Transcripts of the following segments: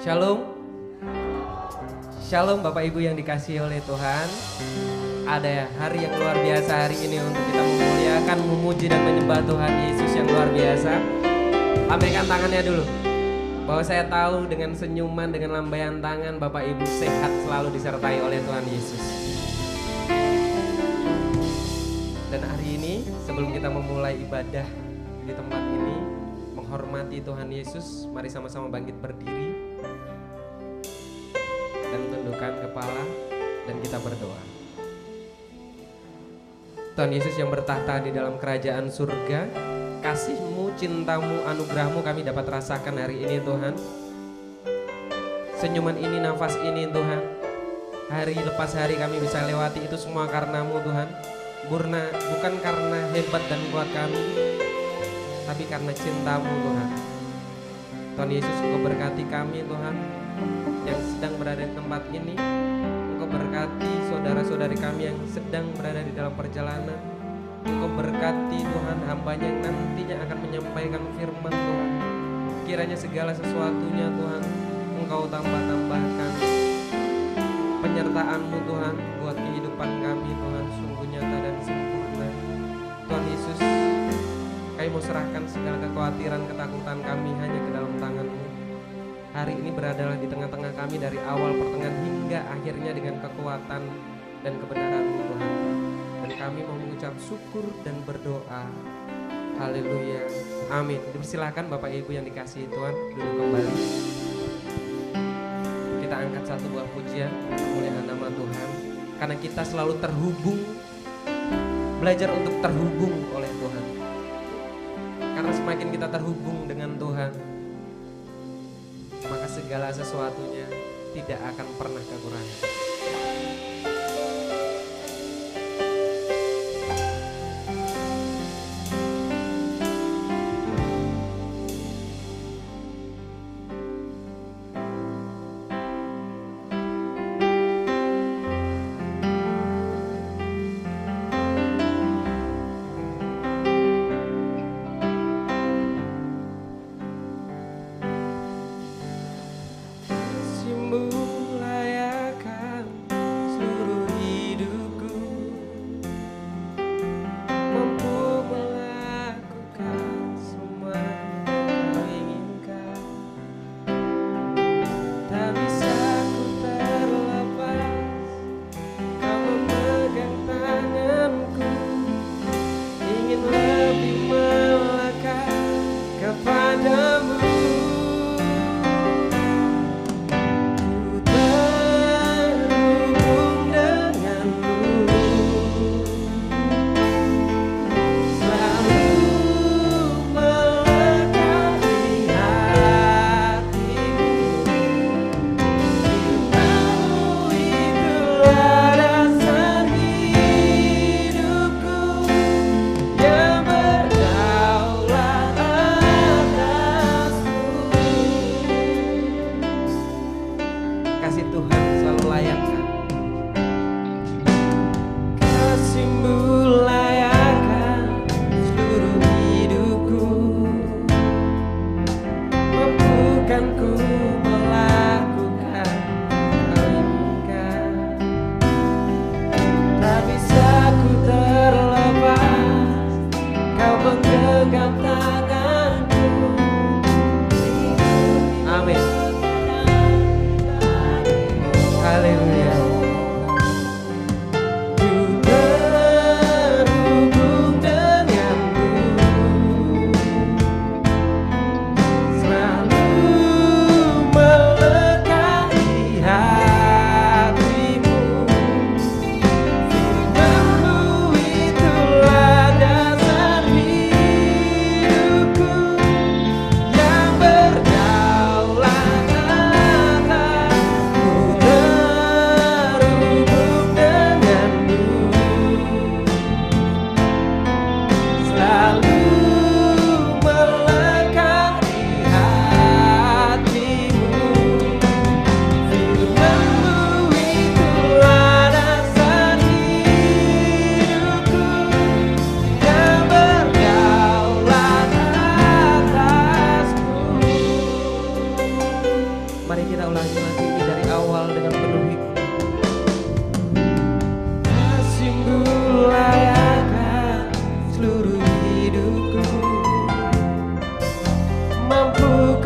Shalom. Shalom Bapak Ibu yang dikasihi oleh Tuhan. Ada hari yang luar biasa hari ini untuk kita memuliakan, memuji dan menyembah Tuhan Yesus yang luar biasa. Lambaikan tangannya dulu. Bahwa saya tahu dengan senyuman, dengan lambaian tangan Bapak Ibu sehat selalu disertai oleh Tuhan Yesus. Dan hari ini sebelum kita memulai ibadah di tempat ini, menghormati Tuhan Yesus, mari sama-sama bangkit berdiri dan tundukkan kepala dan kita berdoa. Tuhan Yesus yang bertahta di dalam kerajaan surga, kasih-Mu, cinta-Mu, anugerah-Mu kami dapat rasakan hari ini Tuhan. Senyuman ini, nafas ini Tuhan, hari lepas hari kami bisa lewati itu semua karena-Mu Tuhan. Bukan karena hebat dan kuat kami, tapi karena cinta-Mu Tuhan. Tuhan Yesus, Engkau berkati kami Tuhan yang sedang berada di tempat ini. Engkau berkati saudara-saudari kami yang sedang berada di dalam perjalanan. Engkau berkati Tuhan hamba-Nya yang nantinya akan menyampaikan firman Tuhan. Kiranya segala sesuatunya Tuhan Engkau tambah-tambahkan. Penyertaan-Mu Tuhan buat kehidupan kami Tuhan sungguh nyata dan sempurna. Tuhan Yesus, kami mau serahkan segala kekhawatiran, ketakutan kami hanya ke dalam tangan-Mu. Hari ini beradalah di tengah-tengah kami dari awal, pertengahan hingga akhirnya dengan kekuatan dan kebenaran-Mu Tuhan. Dan kami mau mengucap syukur dan berdoa. Haleluya. Amin. Dipersilakan Bapak Ibu yang dikasihi Tuhan duduk kembali. Kita angkat satu buah pujian kemuliaan nama Tuhan. Karena kita selalu terhubung, belajar untuk terhubung oleh Tuhan. Karena semakin kita terhubung dengan Tuhan, maka segala sesuatunya tidak akan pernah kekurangan.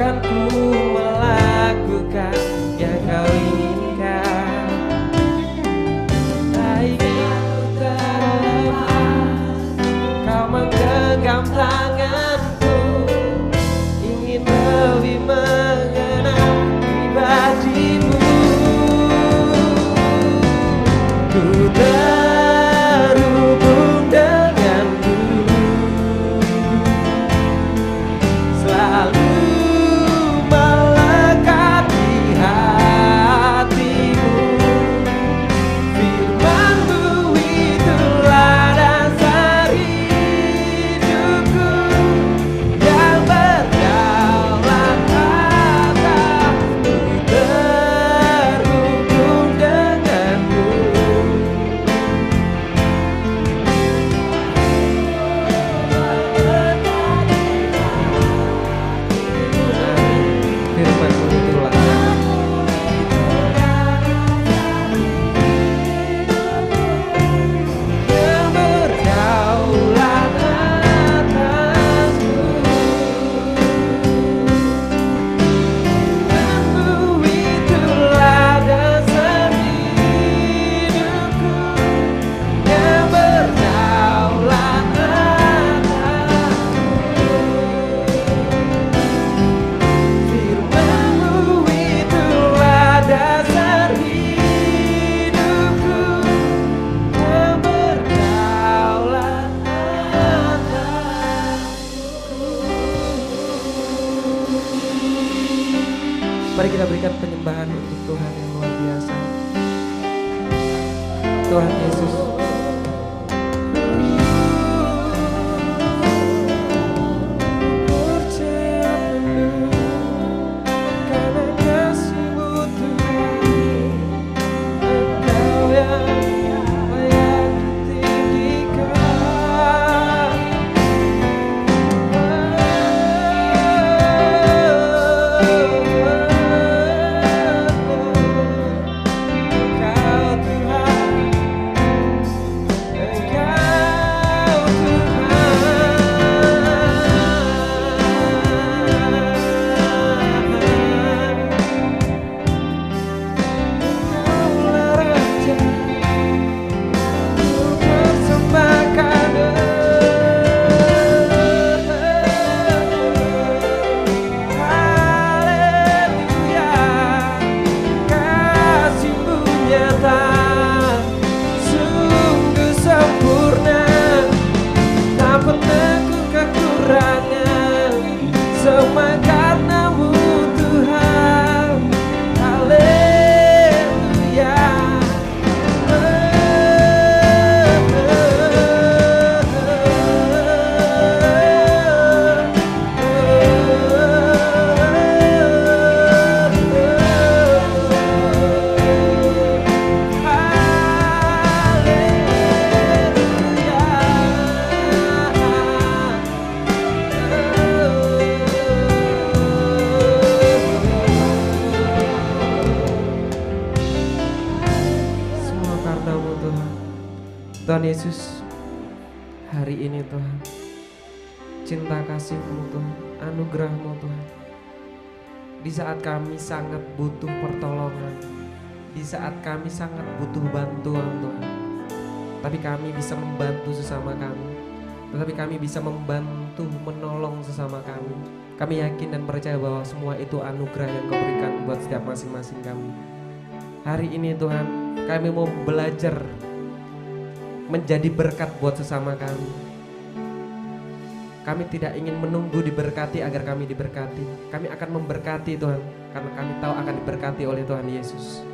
Bukan ku melakukan yang kau inginkan, baiknya ku terlepas, kau menggenggam tanganku, ingin lebih mengenal pribadimu. Ku terhubung denganmu, selalu melekat di hatimu. Firman-Mu itulah dasar hidupku yang berdaulat atasku. Terhubung denganmu, firman-Mu itulah yang berdaulat atasku. Firman-Mu itulah dasar hidupku yang berdaulat atasku. Firman-Mu itulah dasar hidupku yang berdaulat atasku. Mari kita berikan penyembahan untuk Tuhan yang luar biasa, Tuhan Yesus. Percaya penuh karena kasih-Mu Tuhan, Engkau yang layak ditinggikan. Engkau Tuhan, Tuhan Yesus, hari ini Tuhan, cinta kasih-Mu Tuhan, anugerah-Mu Tuhan, di saat kami sangat butuh pertolongan, di saat kami sangat butuh bantuan Tuhan, tapi kami bisa membantu sesama kami, tetapi kami bisa membantu menolong sesama kami. Kami yakin dan percaya bahwa semua itu anugerah yang Kau berikan buat setiap masing-masing kami. Hari ini Tuhan, kami mau belajar menjadi berkat buat sesama kami. Kami tidak ingin menunggu diberkati agar kami diberkati. Kami akan memberkati Tuhan, karena kami tahu akan diberkati oleh Tuhan Yesus.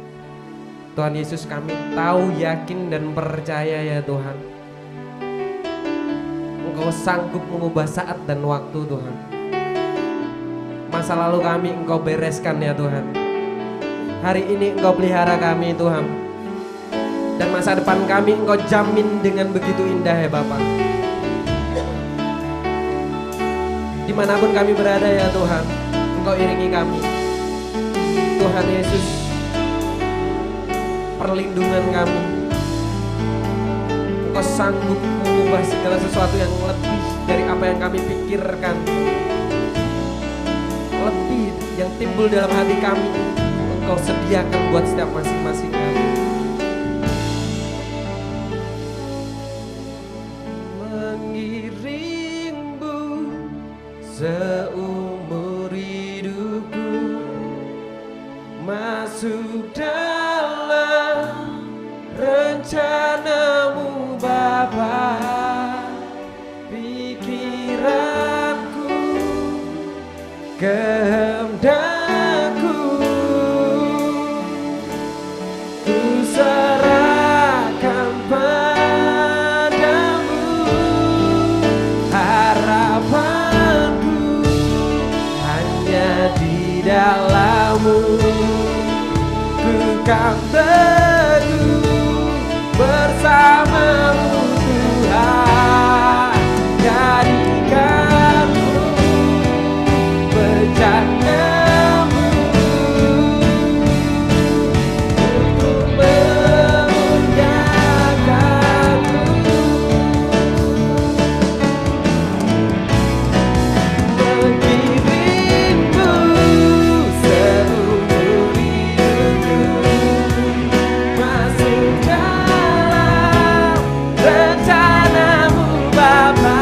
Tuhan Yesus, kami tahu, yakin dan percaya ya Tuhan, Engkau sanggup mengubah saat dan waktu Tuhan. Masa lalu kami Engkau bereskan ya Tuhan. Hari ini Engkau pelihara kami Tuhan, dan masa depan kami Engkau jamin dengan begitu indah ya Bapa. Dimanapun kami berada ya Tuhan, Engkau iringi kami. Tuhan Yesus, perlindungan kami. Engkau sanggup mengubah segala sesuatu yang lebih dari apa yang kami pikirkan. lebih yang timbul dalam hati kami, Engkau sediakan buat setiap masing-masing kami. Mengiringmu seumur hidupku, masuk dalam rencanamu Bapa. Pikiranku, kehendakku, ku serahkan padamu. Harapanku hanya di dalam-Mu. Ku kan teguh bersama-Mu Tuhan. Jadikanku bencanamu untuk memuliakanmu. Mengiringmu seumur hidupku, masuk dalam rencanamu Bapa.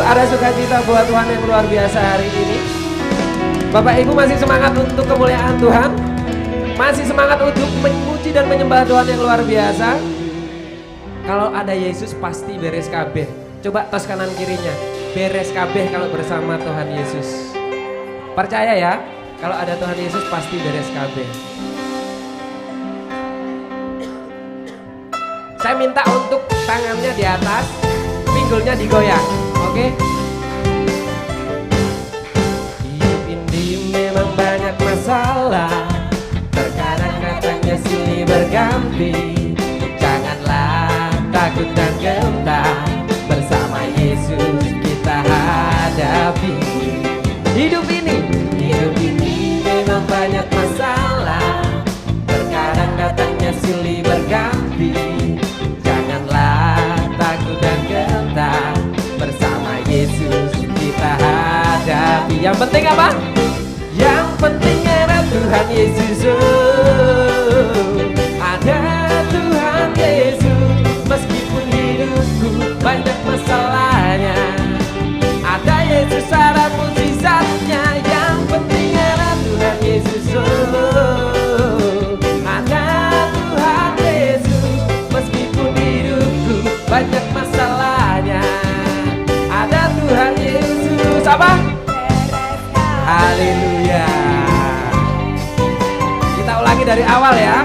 Ada sukacita buat Tuhan yang luar biasa hari ini. Bapak Ibu masih semangat untuk kemuliaan Tuhan? Masih semangat untuk memuji dan menyembah Tuhan yang luar biasa? Kalau ada Yesus pasti beres kabeh. Coba tos kanan kirinya, beres kabeh kalau bersama Tuhan Yesus. Percaya ya, kalau ada Tuhan Yesus pasti beres kabeh. Saya minta untuk tangannya di atas, pinggulnya digoyang. Oke? Hidup ini memang banyak masalah, terkadang datangnya silih berganti. Janganlah takut dan gentar, bersama Yesus kita hadapi. Hidup ini memang banyak masalah, terkadang datangnya silih berganti. Janganlah takut dan gentar, bersama Yesus kita hadapi. Yang penting apa? Yang penting ada Tuhan Yesus. Ada Tuhan Yesus. Meskipun hidupku banyak masalahnya, ada Yesus, ada mukjizatnya. Yang penting ada Tuhan Yesus. Ada Tuhan Yesus. Meskipun hidupku banyak masalahnya, ada Tuhan Yesus. Apa? Haleluya. Kita ulangi dari awal ya.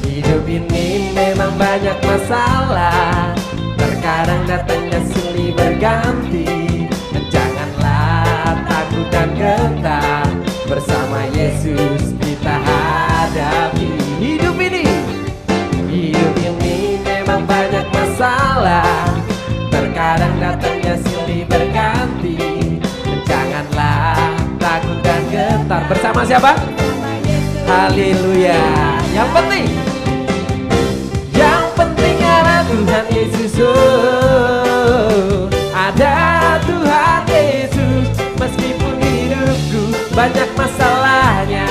Hidup ini memang banyak masalah, terkadang datangnya silih berganti. Janganlah takut dan gentar, bersama Yesus kita hadapi. Hidup ini memang banyak masalah, terkadang datangnya silih berganti. Janganlah takut dan gentar, bersama siapa? Haleluya. Yang penting ada Tuhan Yesus. Ada Tuhan Yesus. Meskipun hidupku banyak masalahnya,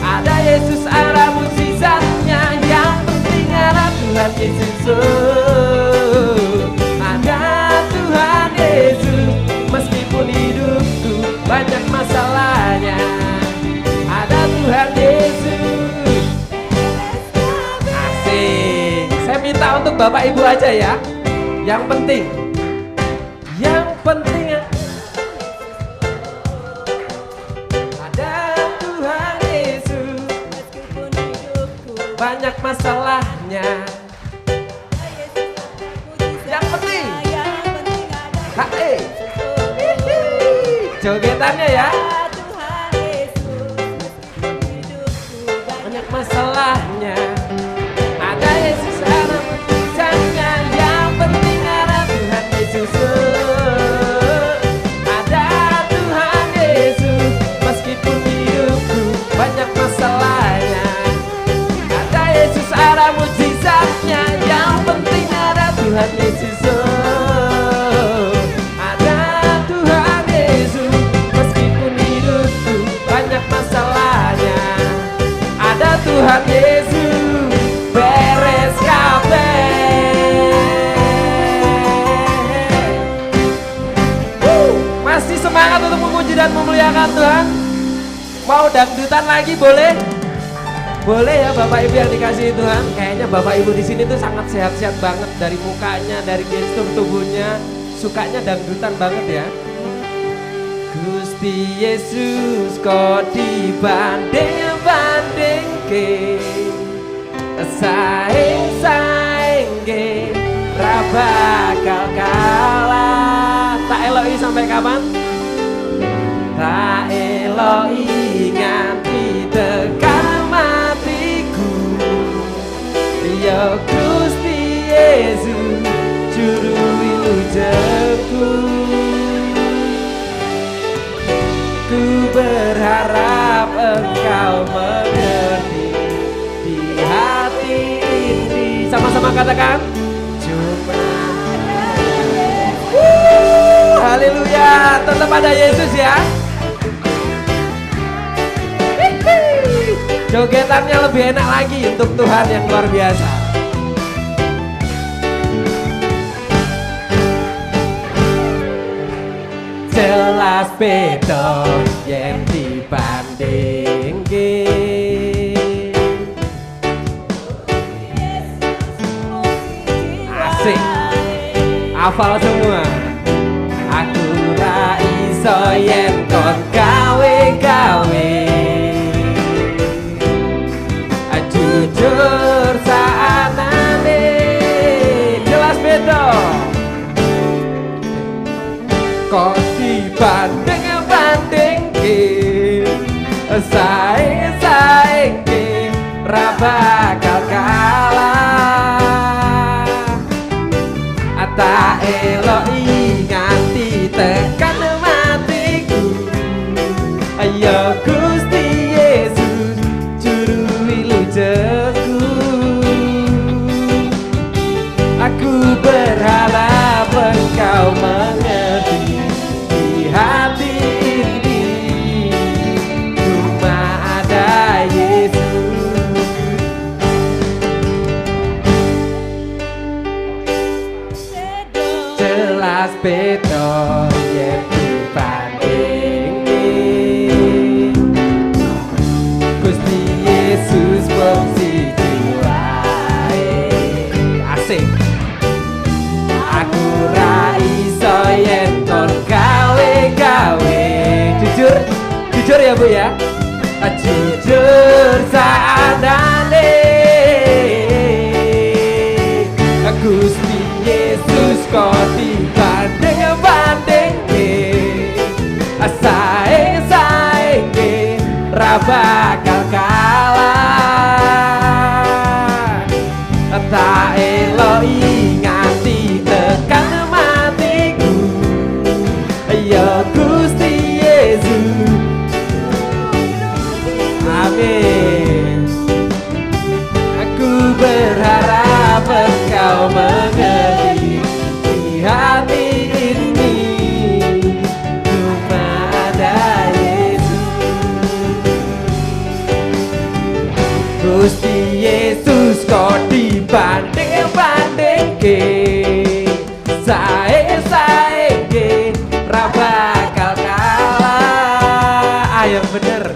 ada Yesus, ada mukjizatnya. Yang penting ada Tuhan Yesus. Ada Tuhan Yesus. Meskipun hidupku banyak masalahnya, Bapak Ibu aja ya. Yang penting ada Tuhan Yesus. Banyak masalahnya, yang penting HE jogetannya ya. Banyak masalahnya, ada Yesus ada mujizatnya. Yang penting ada Tuhan Yesus. Ada Tuhan Yesus. Meskipun hidupku banyak masalahnya, ada Yesus ada mujizatnya. Yang penting ada Tuhan Yesus. Ada Tuhan Yesus. Meskipun hidupku banyak masalahnya, ada Tuhan Yesus. Beres kabeh. Masih semangat untuk memuji dan memuliakan Tuhan? Mau dangdutan lagi boleh? Boleh ya Bapak Ibu yang dikasihi Tuhan. Kayaknya Bapak Ibu di sini tuh sangat sehat-sehat banget, dari mukanya, dari gestur tubuhnya, sukanya dangdutan banget ya. Gusti Yesus kok dibanding-bandingke, saing-saingke, ra bakal kalah. Tak eloki sampai kapan? Tak eloki nganti tekan matiku. Ya Gusti Yesus juru wilujengku. Ku berharap Engkau mengerti di hati ini. Sama-sama katakan, cuma haleluya. Tetap ada Yesus ya. Jogetannya lebih enak lagi untuk Tuhan yang luar biasa. Jelas beda yen dibandingke. Asik, hafal semua. Aku ra iso yen kon gawe-gawe, jujur saanane. Jelas beda kok dibanding-bandingke, saing-saingke, ra bakal kalah. Tak eloki nganti tekan matiku. Ayo Gusti Yesus juru wilujengku. Aku berharap Engkau mengerti di hati ini. Cuma ada Yesus. Jelas beda yen dibandingke. Gusti Yesus wong siji wae. Asik. Aku ra iso yen kon gawe-gawe. Jujur ya Bu ya. Jujur saadane. Gusti Yesus kok dibanding-bandingke, saing-saingke, ra bakal kalah. Tak eloki nganti tekan matiku. Ya Gusti Yesus. Amin. Aku berharap Engkau mengerti di hati ini. Cuma ada Yesus. Gusti Yesus kok dibanding-bandingke, sae-saengke, ra bakal kalah. Ayo bener.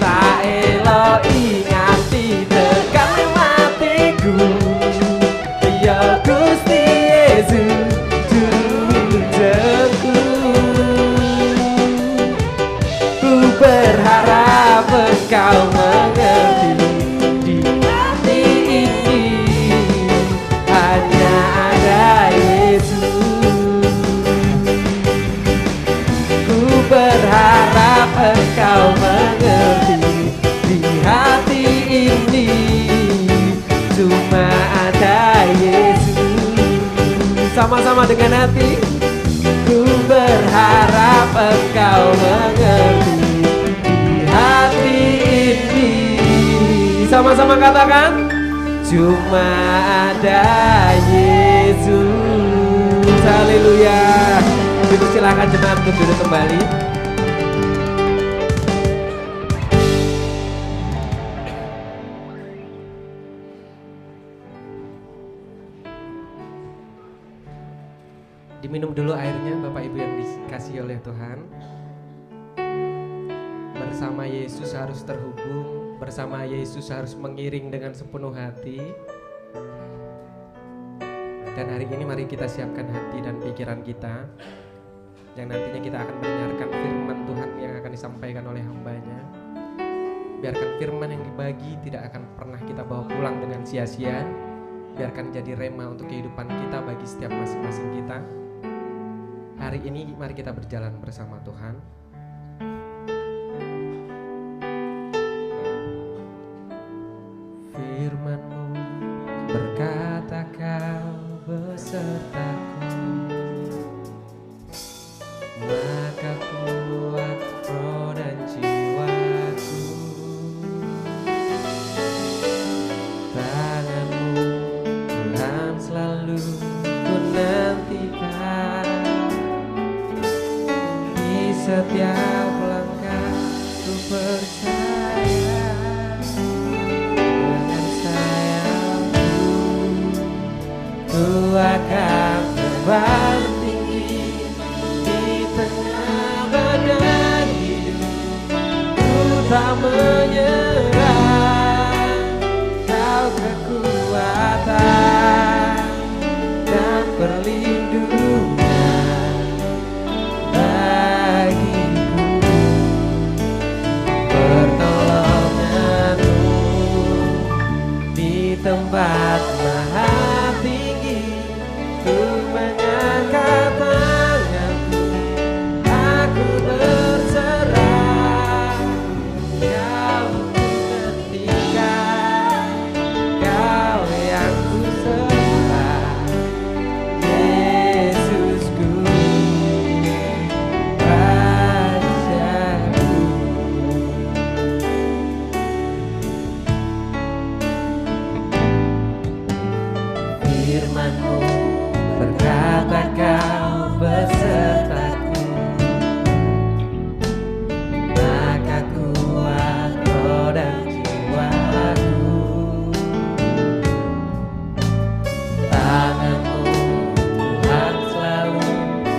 Tak eloki nganti tekan matiku. Ku berharap engkau mengerti, di hati ini cuma ada Yesus. Sama-sama dengan hati. Ku berharap engkau mengerti, di hati ini. Sama-sama katakan, cuma ada Yesus. Haleluya. Ibu silakan jemaat untuk duduk kembali. Diminum dulu airnya Bapak Ibu yang dikasihi oleh Tuhan. Bersama Yesus harus terhubung, bersama Yesus harus mengiring dengan sepenuh hati. Dan hari ini mari kita siapkan hati dan pikiran kita, yang nantinya kita akan mendengarkan firman Tuhan yang akan disampaikan oleh hamba-Nya. Biarkan firman yang dibagi tidak akan pernah kita bawa pulang dengan sia-sia. Biarkan jadi rema untuk kehidupan kita bagi setiap masing-masing kita. Hari ini mari kita berjalan bersama Tuhan. Firman-Mu berkata Kau besertaku, maka kuat roh dan jiwaku. Tangan-Mu Tuhan selalu ku nantikan, di setiap langkah ku percaya. Dengan sayap-Mu ku akan terbang tinggi di tengah badai hidup. Ku tak menyerah, Kau kekuatan dan perlindungan bagiku. Pertolongan-Mu di tempat maha tinggi. Ku mengangkat tanganku, aku berserah. Kau ku nantikan, Kau yang ku sembah. Yesusku, Rajaku. Firman-Mu berkata Kau besertaku, maka kuat roh dan jiwaku. Tangan-Mu Tuhan selalu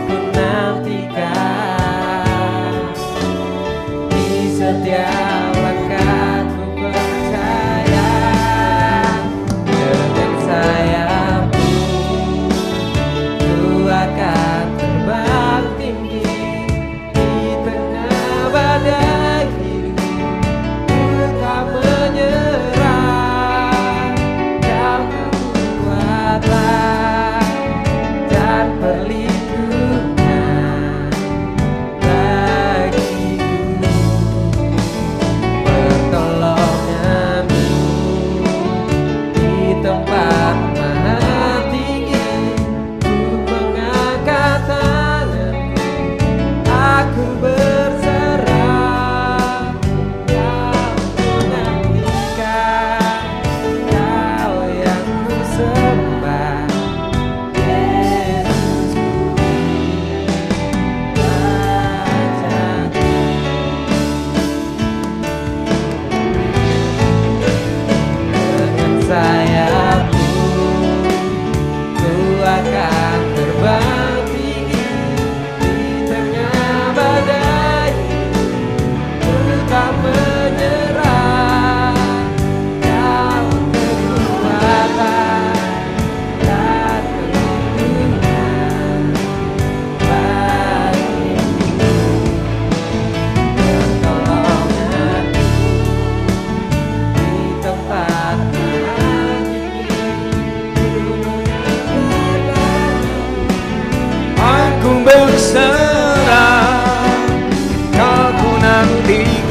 ku nantikan, di setiap langkah ku percaya. Dengan sayap-Mu ku akan terbang tinggi di tengah badai hidup. Ku tak menyerah, Kau kekuatan dan perlindungan bagiku.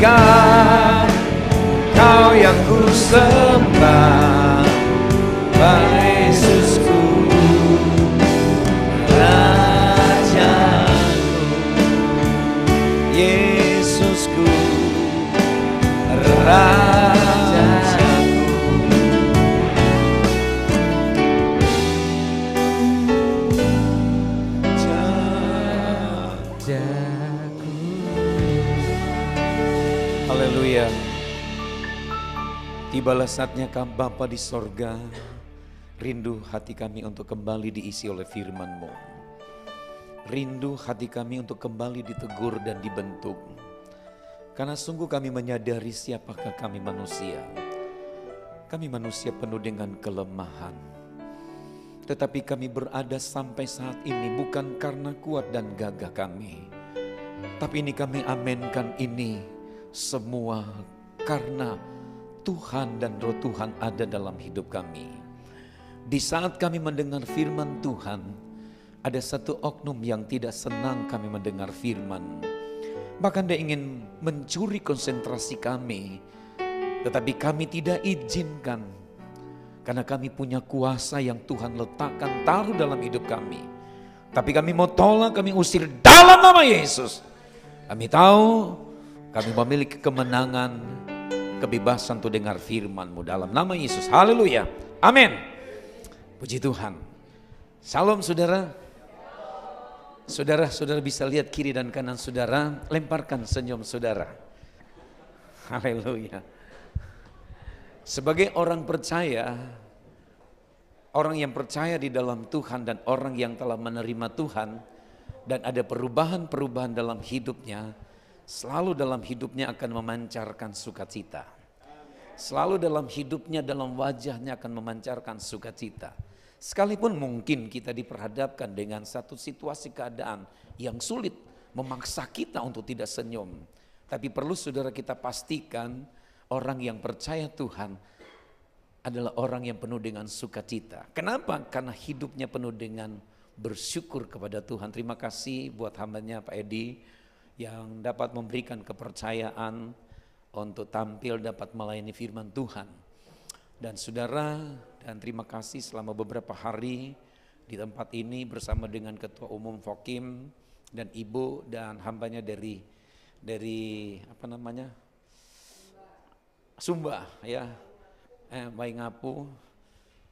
pastikan Kau yang ku sembah, Yesusku, Rajaku, Yesusku, Rajaku. Haleluya. Tibalah saatnya kami Bapa di sorga, rindu hati kami untuk kembali diisi oleh firman-Mu. Rindu hati kami untuk kembali ditegur dan dibentuk. Karena sungguh kami menyadari siapakah kami manusia. Kami manusia penuh dengan kelemahan. Tetapi kami berada sampai saat ini bukan karena kuat dan gagah kami. Tapi ini kami amenkan ini semua karena Tuhan dan Roh Tuhan ada dalam hidup kami. Di saat kami mendengar firman Tuhan, ada satu oknum yang tidak senang kami mendengar firman. Bahkan dia ingin mencuri konsentrasi kami. Tetapi kami tidak izinkan. Karena kami punya kuasa yang Tuhan letakkan, taruh dalam hidup kami. Tapi kami mau tolak, kami usir dalam nama Yesus. Kami tahu kami memiliki kemenangan, kebebasan untuk dengar firman-Mu dalam nama Yesus. Haleluya. Amin. Puji Tuhan. Salam saudara. Saudara bisa lihat kiri dan kanan saudara. Lemparkan senyum saudara. Haleluya. Sebagai orang percaya, orang yang percaya di dalam Tuhan dan orang yang telah menerima Tuhan dan ada perubahan-perubahan dalam hidupnya, selalu dalam hidupnya akan memancarkan sukacita. Selalu dalam hidupnya, dalam wajahnya akan memancarkan sukacita. Sekalipun mungkin kita diperhadapkan dengan satu situasi keadaan yang sulit, memaksa kita untuk tidak senyum. Tapi perlu saudara kita pastikan orang yang percaya Tuhan adalah orang yang penuh dengan sukacita. Kenapa? Karena hidupnya penuh dengan bersyukur kepada Tuhan. Terima kasih buat hambanya Pak Edi yang dapat memberikan kepercayaan untuk tampil dapat melayani firman Tuhan. Dan saudara, dan terima kasih selama beberapa hari di tempat ini bersama dengan Ketua Umum Fokim dan Ibu dan hambanya dari Sumba ya, Waingapu.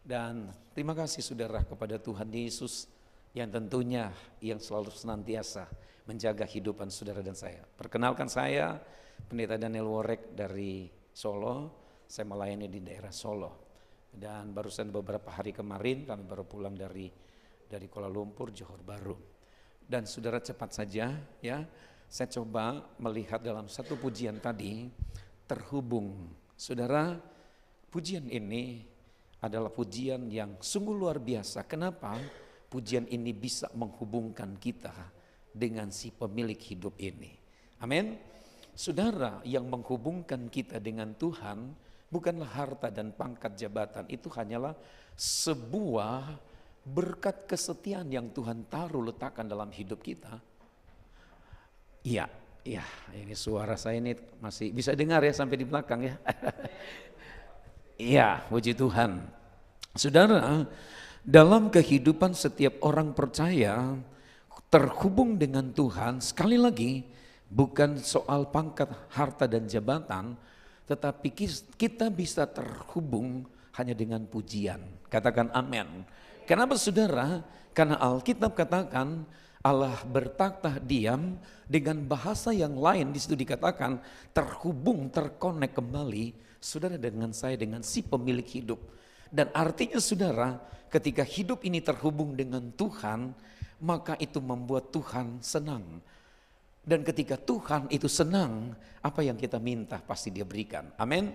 Dan terima kasih saudara kepada Tuhan Yesus yang tentunya yang selalu senantiasa menjaga kehidupan saudara dan saya. Perkenalkan saya Pendeta Daniel Worek dari Solo. Saya melayani di daerah Solo. Dan barusan beberapa hari kemarin kami baru pulang dari Kuala Lumpur, Johor Bahru. Dan saudara cepat saja ya, saya coba melihat dalam satu pujian tadi terhubung. Saudara, pujian ini adalah pujian yang sungguh luar biasa. Kenapa? Pujian ini bisa menghubungkan kita dengan si pemilik hidup ini. Amin. Saudara, yang menghubungkan kita dengan Tuhan bukanlah harta dan pangkat jabatan. Itu hanyalah sebuah berkat kesetiaan yang Tuhan taruh letakkan dalam hidup kita. Iya, ini suara saya ini masih bisa dengar ya sampai di belakang ya. Iya, puji Tuhan. Saudara, dalam kehidupan setiap orang percaya terhubung dengan Tuhan, sekali lagi bukan soal pangkat, harta dan jabatan, tetapi kita bisa terhubung hanya dengan pujian. Katakan amin. Kenapa saudara? Karena Alkitab katakan Allah bertakhta diam, dengan bahasa yang lain di situ dikatakan terhubung, terkonek kembali saudara dengan saya, dengan si pemilik hidup. Dan artinya saudara, ketika hidup ini terhubung dengan Tuhan, maka itu membuat Tuhan senang. Dan ketika Tuhan itu senang, apa yang kita minta pasti Dia berikan. Amin.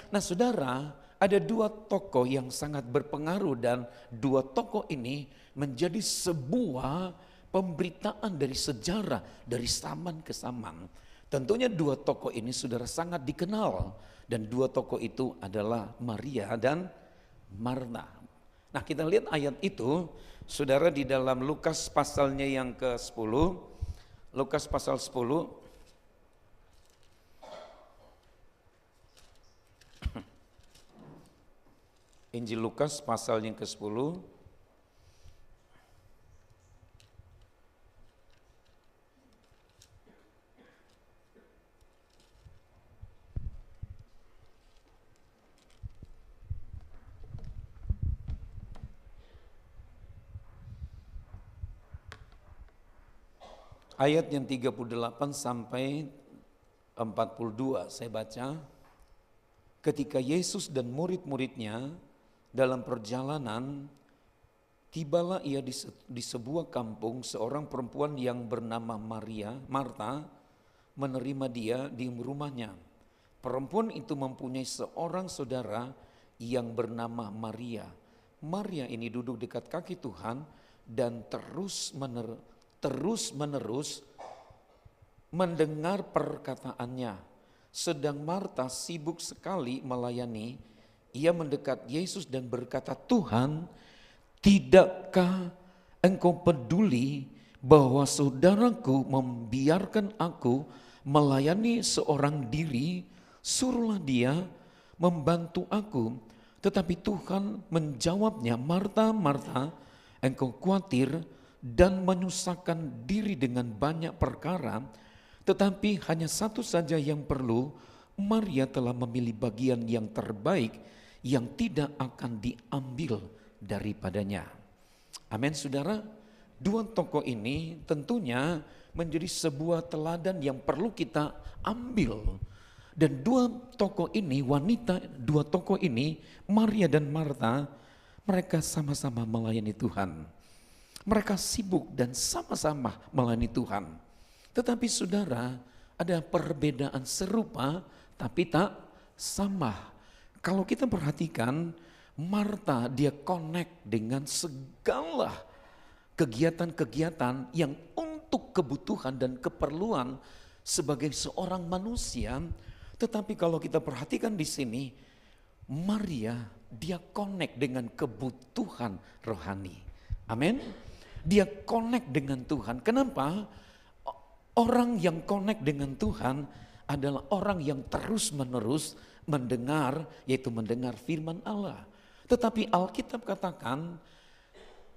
Nah saudara, ada dua tokoh yang sangat berpengaruh dan dua tokoh ini menjadi sebuah pemberitaan dari sejarah, dari zaman ke zaman. Tentunya dua tokoh ini saudara sangat dikenal. Dan dua tokoh itu adalah Maria dan Marta. Nah kita lihat ayat itu, saudara, di dalam Lukas pasalnya yang ke-10. Lukas pasal 10 Injil Lukas pasal yang ke-10. Ayat yang 38 sampai 42 saya baca. Ketika Yesus dan murid-muridnya dalam perjalanan, tibalah ia di sebuah kampung. Seorang perempuan yang bernama Marta, menerima dia di rumahnya. Perempuan itu mempunyai seorang saudara yang bernama Maria. Maria ini duduk dekat kaki Tuhan dan terus menerus mendengar perkataannya. Sedang Marta sibuk sekali melayani. Ia mendekat Yesus dan berkata, "Tuhan, tidakkah Engkau peduli bahwa saudaraku membiarkan aku melayani seorang diri? Suruhlah dia membantu aku." Tetapi Tuhan menjawabnya, "Marta, Marta, engkau khawatir dan menyusahkan diri dengan banyak perkara, tetapi hanya satu saja yang perlu. Maria telah memilih bagian yang terbaik yang tidak akan diambil daripadanya." Amin, saudara. Dua tokoh ini tentunya menjadi sebuah teladan yang perlu kita ambil. Dan dua tokoh ini, dua tokoh ini, Maria dan Marta, mereka sama-sama melayani Tuhan. Mereka sibuk dan sama-sama melayani Tuhan. Tetapi saudara, ada perbedaan serupa tapi tak sama. Kalau kita perhatikan, Marta dia connect dengan segala kegiatan-kegiatan yang untuk kebutuhan dan keperluan sebagai seorang manusia. Tetapi kalau kita perhatikan di sini, Maria dia connect dengan kebutuhan rohani. Amin. Dia connect dengan Tuhan. Kenapa? Orang yang connect dengan Tuhan adalah orang yang terus-menerus mendengar, yaitu mendengar firman Allah. Tetapi Alkitab katakan,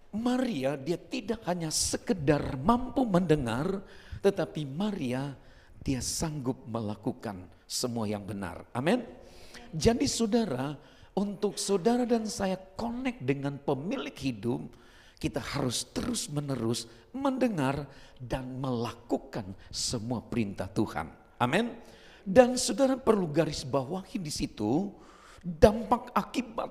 Maria dia tidak hanya sekedar mampu mendengar, tetapi Maria dia sanggup melakukan semua yang benar. Amin. Jadi saudara, untuk saudara dan saya connect dengan pemilik hidup, kita harus terus-menerus mendengar dan melakukan semua perintah Tuhan. Amin. Dan saudara perlu garis bawahi di situ dampak akibat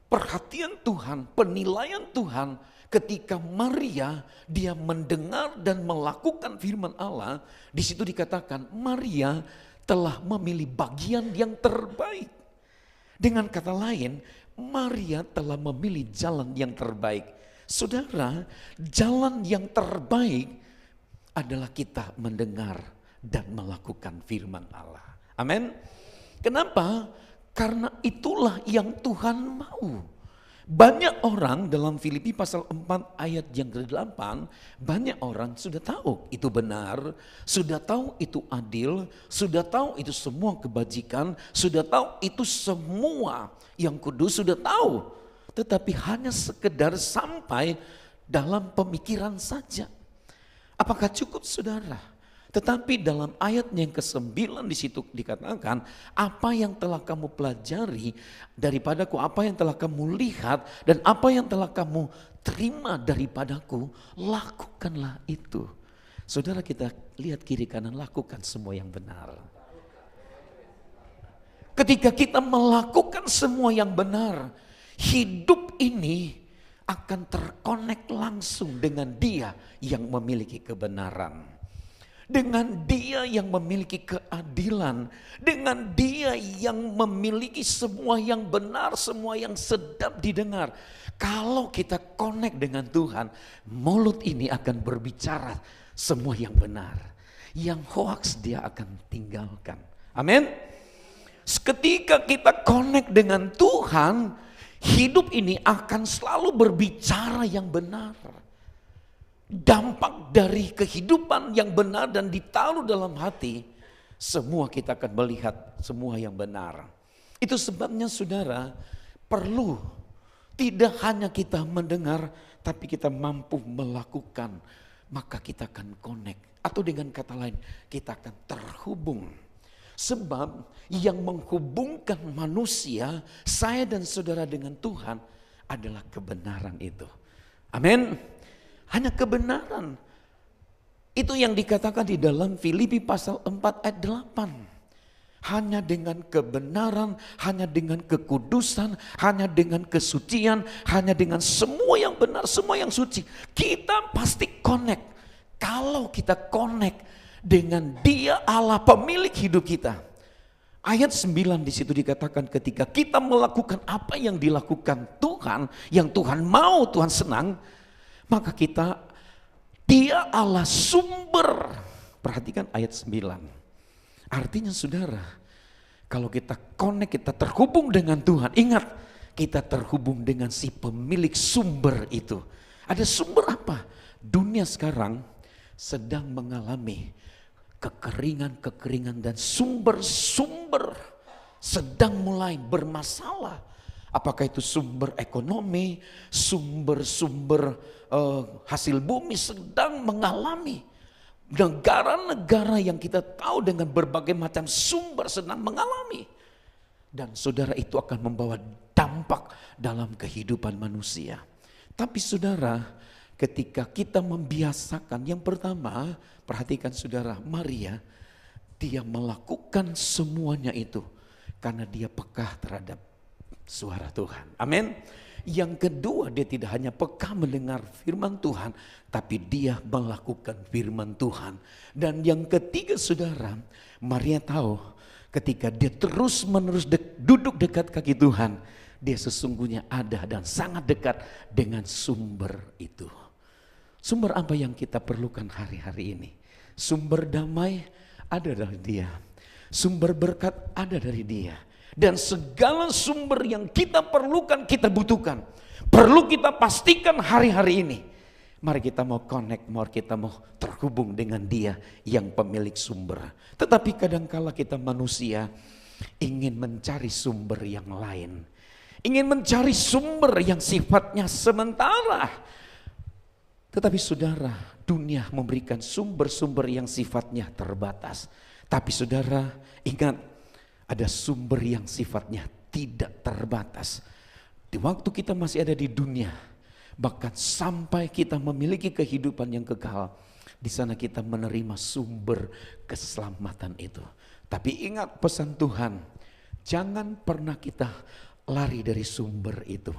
perhatian Tuhan, penilaian Tuhan ketika Maria dia mendengar dan melakukan firman Allah. Di situ dikatakan Maria telah memilih bagian yang terbaik. Dengan kata lain, Maria telah memilih jalan yang terbaik. Saudara, jalan yang terbaik adalah kita mendengar dan melakukan firman Allah. Amin. Kenapa? Karena itulah yang Tuhan mau. Banyak orang dalam Filipi pasal 4 ayat yang ke-8, banyak orang sudah tahu itu benar, sudah tahu itu adil, sudah tahu itu semua kebajikan, sudah tahu itu semua yang kudus, sudah tahu. Tetapi hanya sekedar sampai dalam pemikiran saja. Apakah cukup saudara? Tetapi dalam ayat yang ke-9 di situ dikatakan, apa yang telah kamu pelajari daripadaku, apa yang telah kamu lihat dan apa yang telah kamu terima daripadaku, lakukanlah itu. Saudara, kita lihat kiri kanan, lakukan semua yang benar. Ketika kita melakukan semua yang benar, hidup ini akan terkonek langsung dengan Dia yang memiliki kebenaran. Dengan Dia yang memiliki keadilan, dengan Dia yang memiliki semua yang benar, semua yang sedap didengar. Kalau kita connect dengan Tuhan, mulut ini akan berbicara semua yang benar. Yang hoax dia akan tinggalkan. Amin. Ketika kita connect dengan Tuhan, hidup ini akan selalu berbicara yang benar. Dampak dari kehidupan yang benar dan ditaruh dalam hati, semua kita akan melihat semua yang benar. Itu sebabnya saudara, perlu tidak hanya kita mendengar, tapi kita mampu melakukan, maka kita akan connect. Atau dengan kata lain, kita akan terhubung. Sebab yang menghubungkan manusia, saya dan saudara dengan Tuhan adalah kebenaran itu. Amin. Hanya kebenaran. Itu yang dikatakan di dalam Filipi pasal 4 ayat 8. Hanya dengan kebenaran, hanya dengan kekudusan, hanya dengan kesucian, hanya dengan semua yang benar, semua yang suci, kita pasti connect. Kalau kita connect dengan Dia Allah pemilik hidup kita. Ayat 9 di situ dikatakan ketika kita melakukan apa yang dilakukan Tuhan, yang Tuhan mau, Tuhan senang, maka Dia Allah sumber. Perhatikan ayat 9. Artinya saudara, kalau kita connect, kita terhubung dengan Tuhan, ingat kita terhubung dengan si pemilik sumber itu. Ada sumber apa? Dunia sekarang sedang mengalami kekeringan dan sumber-sumber sedang mulai bermasalah. Apakah itu sumber ekonomi, sumber-sumber hasil bumi sedang mengalami. Negara-negara yang kita tahu dengan berbagai macam sumber sedang mengalami. Dan saudara, itu akan membawa dampak dalam kehidupan manusia. Tapi saudara, ketika kita membiasakan, yang pertama, perhatikan saudara, Maria, dia melakukan semuanya itu karena dia peka terhadap suara Tuhan. Amin. Yang kedua, dia tidak hanya peka mendengar firman Tuhan, tapi dia melakukan firman Tuhan. Dan yang ketiga saudara, Maria tahu ketika dia terus menerus duduk dekat kaki Tuhan, dia sesungguhnya ada dan sangat dekat dengan sumber itu. Sumber apa yang kita perlukan hari-hari ini? Sumber damai ada dari Dia. Sumber berkat ada dari Dia. Dan segala sumber yang kita perlukan, kita butuhkan, perlu kita pastikan hari-hari ini. Mari kita mau connect, mari kita mau terhubung dengan Dia yang pemilik sumber. Tetapi kadangkala kita manusia ingin mencari sumber yang lain. Ingin mencari sumber yang sifatnya sementara. Tetapi saudara, dunia memberikan sumber-sumber yang sifatnya terbatas. Tapi saudara, ingat, ada sumber yang sifatnya tidak terbatas. Di waktu kita masih ada di dunia, bahkan sampai kita memiliki kehidupan yang kekal, di sana kita menerima sumber keselamatan itu. Tapi ingat pesan Tuhan, jangan pernah kita lari dari sumber itu.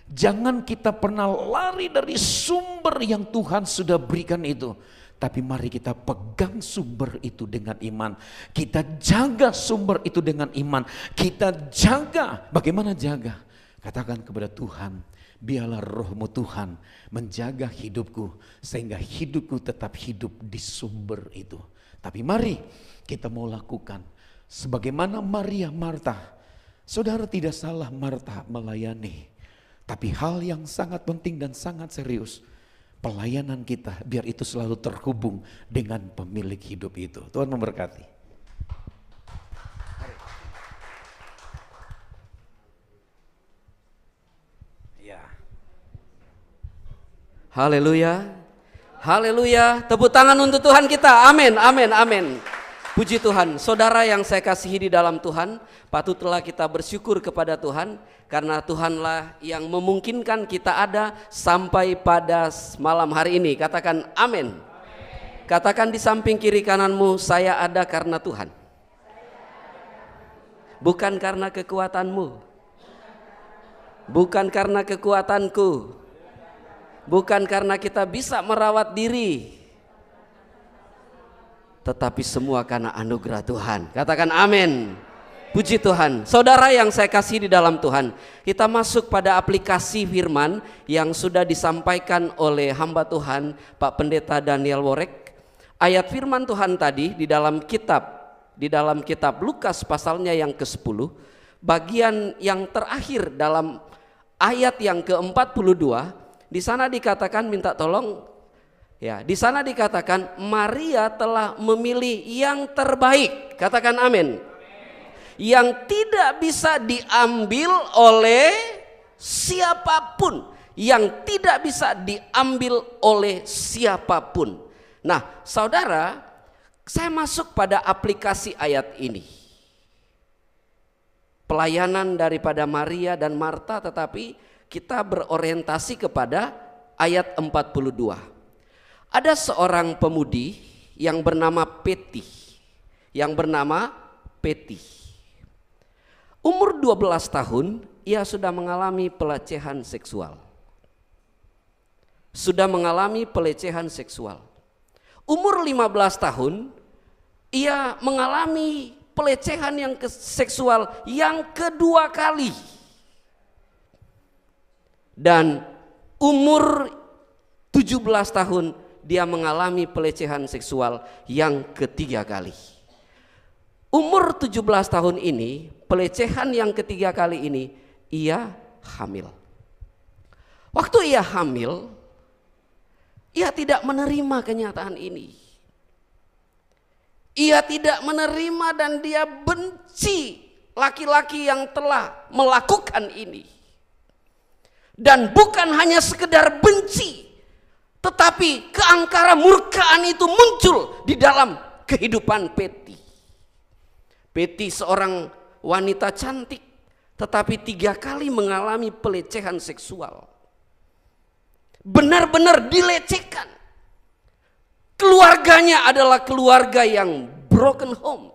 Jangan kita pernah lari dari sumber yang Tuhan sudah berikan itu. Tapi mari kita pegang sumber itu dengan iman. Kita jaga sumber itu dengan iman. Kita jaga. Bagaimana jaga? Katakan kepada Tuhan, biarlah rohmu Tuhan menjaga hidupku, sehingga hidupku tetap hidup di sumber itu. Tapi mari kita mau lakukan sebagaimana Maria Marta. Saudara, tidak salah Marta melayani. Tapi hal yang sangat penting dan sangat serius, pelayanan kita biar itu selalu terhubung dengan pemilik hidup itu. Tuhan memberkati. Ya. Haleluya. Haleluya. Tepuk tangan untuk Tuhan kita. Amin, amin, amin. Puji Tuhan. Saudara yang saya kasihi di dalam Tuhan, patutlah kita bersyukur kepada Tuhan, karena Tuhanlah yang memungkinkan kita ada sampai pada malam hari ini. Katakan amin. Katakan di samping kiri kananmu, saya ada karena Tuhan. Bukan karena kekuatanmu, bukan karena kekuatanku, bukan karena kita bisa merawat diri, tetapi semua karena anugerah Tuhan. Katakan amin. Puji Tuhan. Saudara yang saya kasih di dalam Tuhan, kita masuk pada aplikasi firman yang sudah disampaikan oleh hamba Tuhan Pak Pendeta Daniel Worek. Ayat firman Tuhan tadi di dalam kitab Lukas pasalnya yang ke-10, bagian yang terakhir dalam ayat yang ke-42, di sana dikatakan, minta tolong ya, di sana dikatakan Maria telah memilih yang terbaik. Katakan amin. yang tidak bisa diambil oleh siapapun, yang tidak bisa diambil oleh siapapun. Nah, saudara, saya masuk pada aplikasi ayat ini. Pelayanan daripada Maria dan Marta, tetapi kita berorientasi kepada ayat 42. Ada seorang pemudi yang bernama Peti. Umur 12 tahun ia sudah mengalami pelecehan seksual. Umur 15 tahun ia mengalami pelecehan seksual yang kedua kali. Dan umur 17 tahun dia mengalami pelecehan seksual yang ketiga kali. Umur 17 tahun ini, pelecehan yang ketiga kali ini, ia hamil. Waktu ia hamil, ia tidak menerima kenyataan ini. Ia tidak menerima dan dia benci laki-laki yang telah melakukan ini. Dan bukan hanya sekedar benci, tetapi keangkara murkaan itu muncul di dalam kehidupan Peti. Peti seorang wanita cantik, tetapi 3 kali mengalami pelecehan seksual. Benar-benar dilecehkan. Keluarganya adalah keluarga yang broken home.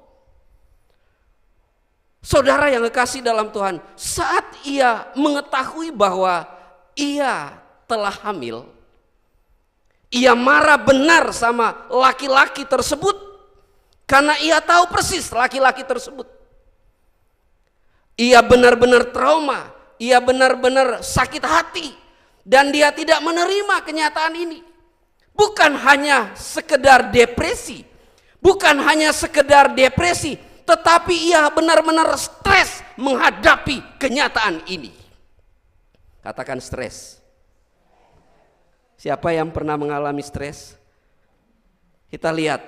Saudara yang kekasih dalam Tuhan, saat ia mengetahui bahwa ia telah hamil, ia marah benar sama laki-laki tersebut karena ia tahu persis laki-laki tersebut. Ia benar-benar trauma, ia benar-benar sakit hati dan dia tidak menerima kenyataan ini. Bukan hanya sekedar depresi, tetapi ia benar-benar stres menghadapi kenyataan ini. Katakan stres. Siapa yang pernah mengalami stres? Kita lihat,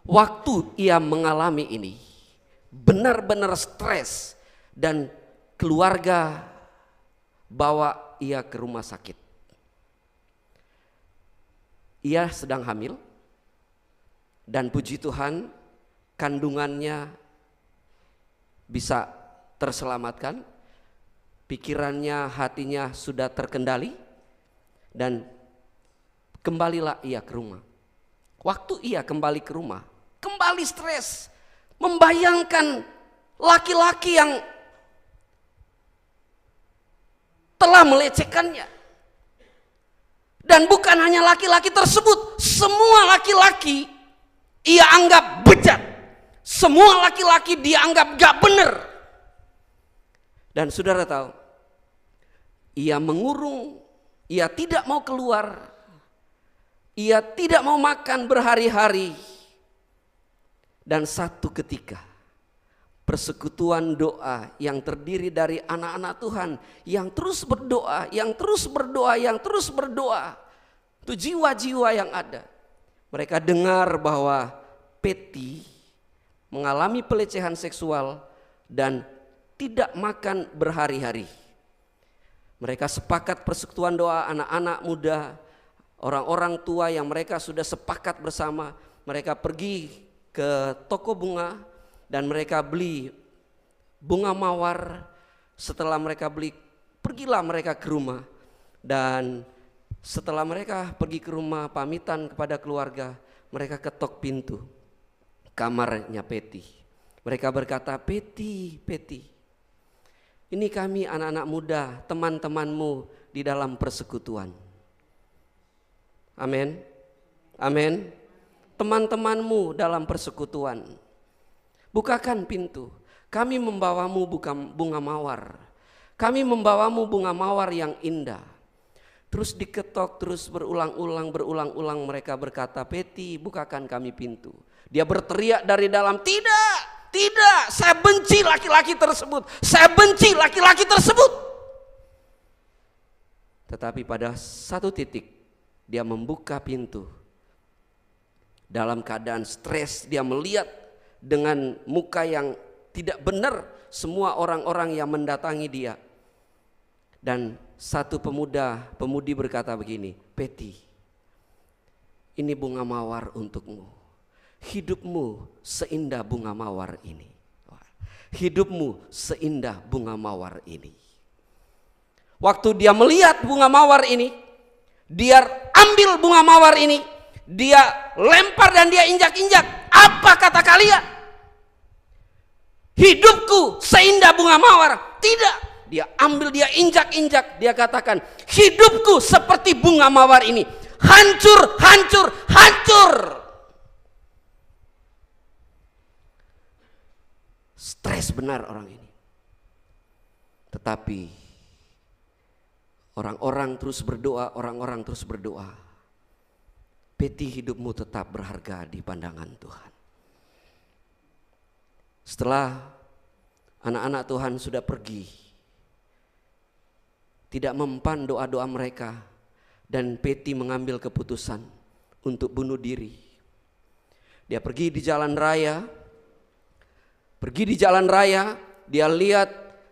waktu ia mengalami ini, benar-benar stres dan keluarga bawa ia ke rumah sakit. Ia sedang hamil dan puji Tuhan kandungannya bisa terselamatkan, pikirannya, hatinya sudah terkendali dan kembalilah ia ke rumah. Waktu ia kembali ke rumah, kembali stres, membayangkan laki-laki yang telah melecehkannya. Dan bukan hanya laki-laki tersebut, semua laki-laki ia anggap bejat. Semua laki-laki dia anggap gak benar. Dan saudara tahu, ia mengurung, ia tidak mau keluar, ia tidak mau makan berhari-hari. Dan satu ketika, persekutuan doa yang terdiri dari anak-anak Tuhan yang terus berdoa, itu jiwa-jiwa yang ada. Mereka dengar bahwa Peti mengalami pelecehan seksual dan tidak makan berhari-hari. Mereka sepakat persekutuan doa, anak-anak muda, orang-orang tua yang mereka sudah sepakat bersama. Mereka pergi ke toko bunga dan mereka beli bunga mawar. Setelah mereka beli, pergilah mereka ke rumah. Dan setelah mereka pergi ke rumah, pamitan kepada keluarga, mereka ketok pintu kamarnya Peti. Mereka berkata, Peti, ini kami anak-anak muda, teman-temanmu di dalam persekutuan. Amin. Teman-temanmu dalam persekutuan. Bukakan pintu. Kami membawamu bunga mawar. Kami membawamu bunga mawar yang indah. Terus diketok, terus berulang-ulang mereka berkata, Peti, bukakan kami pintu. Dia berteriak dari dalam, tidak, saya benci laki-laki tersebut. Tetapi pada satu titik, dia membuka pintu. Dalam keadaan stres, dia melihat dengan muka yang Tidak benar semua orang-orang yang mendatangi dia. Dan satu pemudi berkata begini, Peti, ini bunga mawar untukmu. Hidupmu seindah bunga mawar ini. Hidupmu seindah bunga mawar ini. Waktu dia melihat bunga mawar ini, dia ambil bunga mawar ini, dia lempar dan dia injak-injak. Apa kata kalian? Hidupku seindah bunga mawar. Tidak. Dia ambil, dia injak-injak. Dia katakan, hidupku seperti bunga mawar ini. Hancur, hancur, hancur. Stres benar orang ini. Tetapi orang-orang terus berdoa. Peti, hidupmu tetap berharga di pandangan Tuhan. Setelah anak-anak Tuhan sudah pergi, tidak mempan doa-doa mereka, dan Peti mengambil keputusan untuk bunuh diri. Dia pergi di jalan raya, dia lihat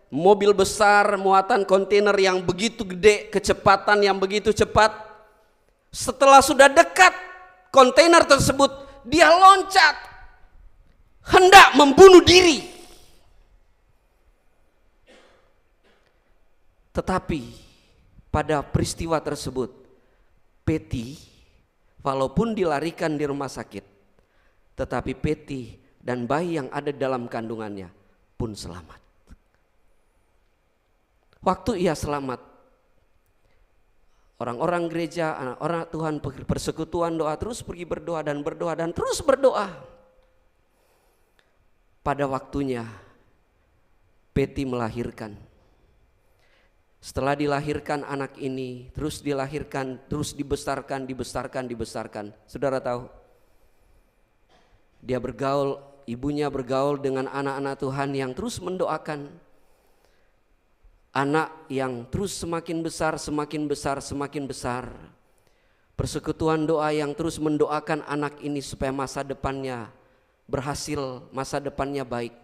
mobil besar muatan kontainer yang begitu gede, kecepatan yang begitu cepat. Setelah sudah dekat kontainer tersebut, dia loncat, hendak membunuh diri. Tetapi pada peristiwa tersebut, Peti walaupun dilarikan di rumah sakit, tetapi Peti dan bayi yang ada dalam kandungannya pun selamat. Waktu ia selamat, orang-orang gereja, anak-orang Tuhan persekutuan doa terus pergi berdoa dan terus berdoa. Pada waktunya Peti melahirkan. Setelah dilahirkan anak ini, terus dilahirkan, terus dibesarkan. Saudara tahu, dia bergaul, ibunya bergaul dengan anak-anak Tuhan yang terus mendoakan. Anak yang terus semakin besar. Persekutuan doa yang terus mendoakan anak ini supaya masa depannya berhasil, masa depannya baik.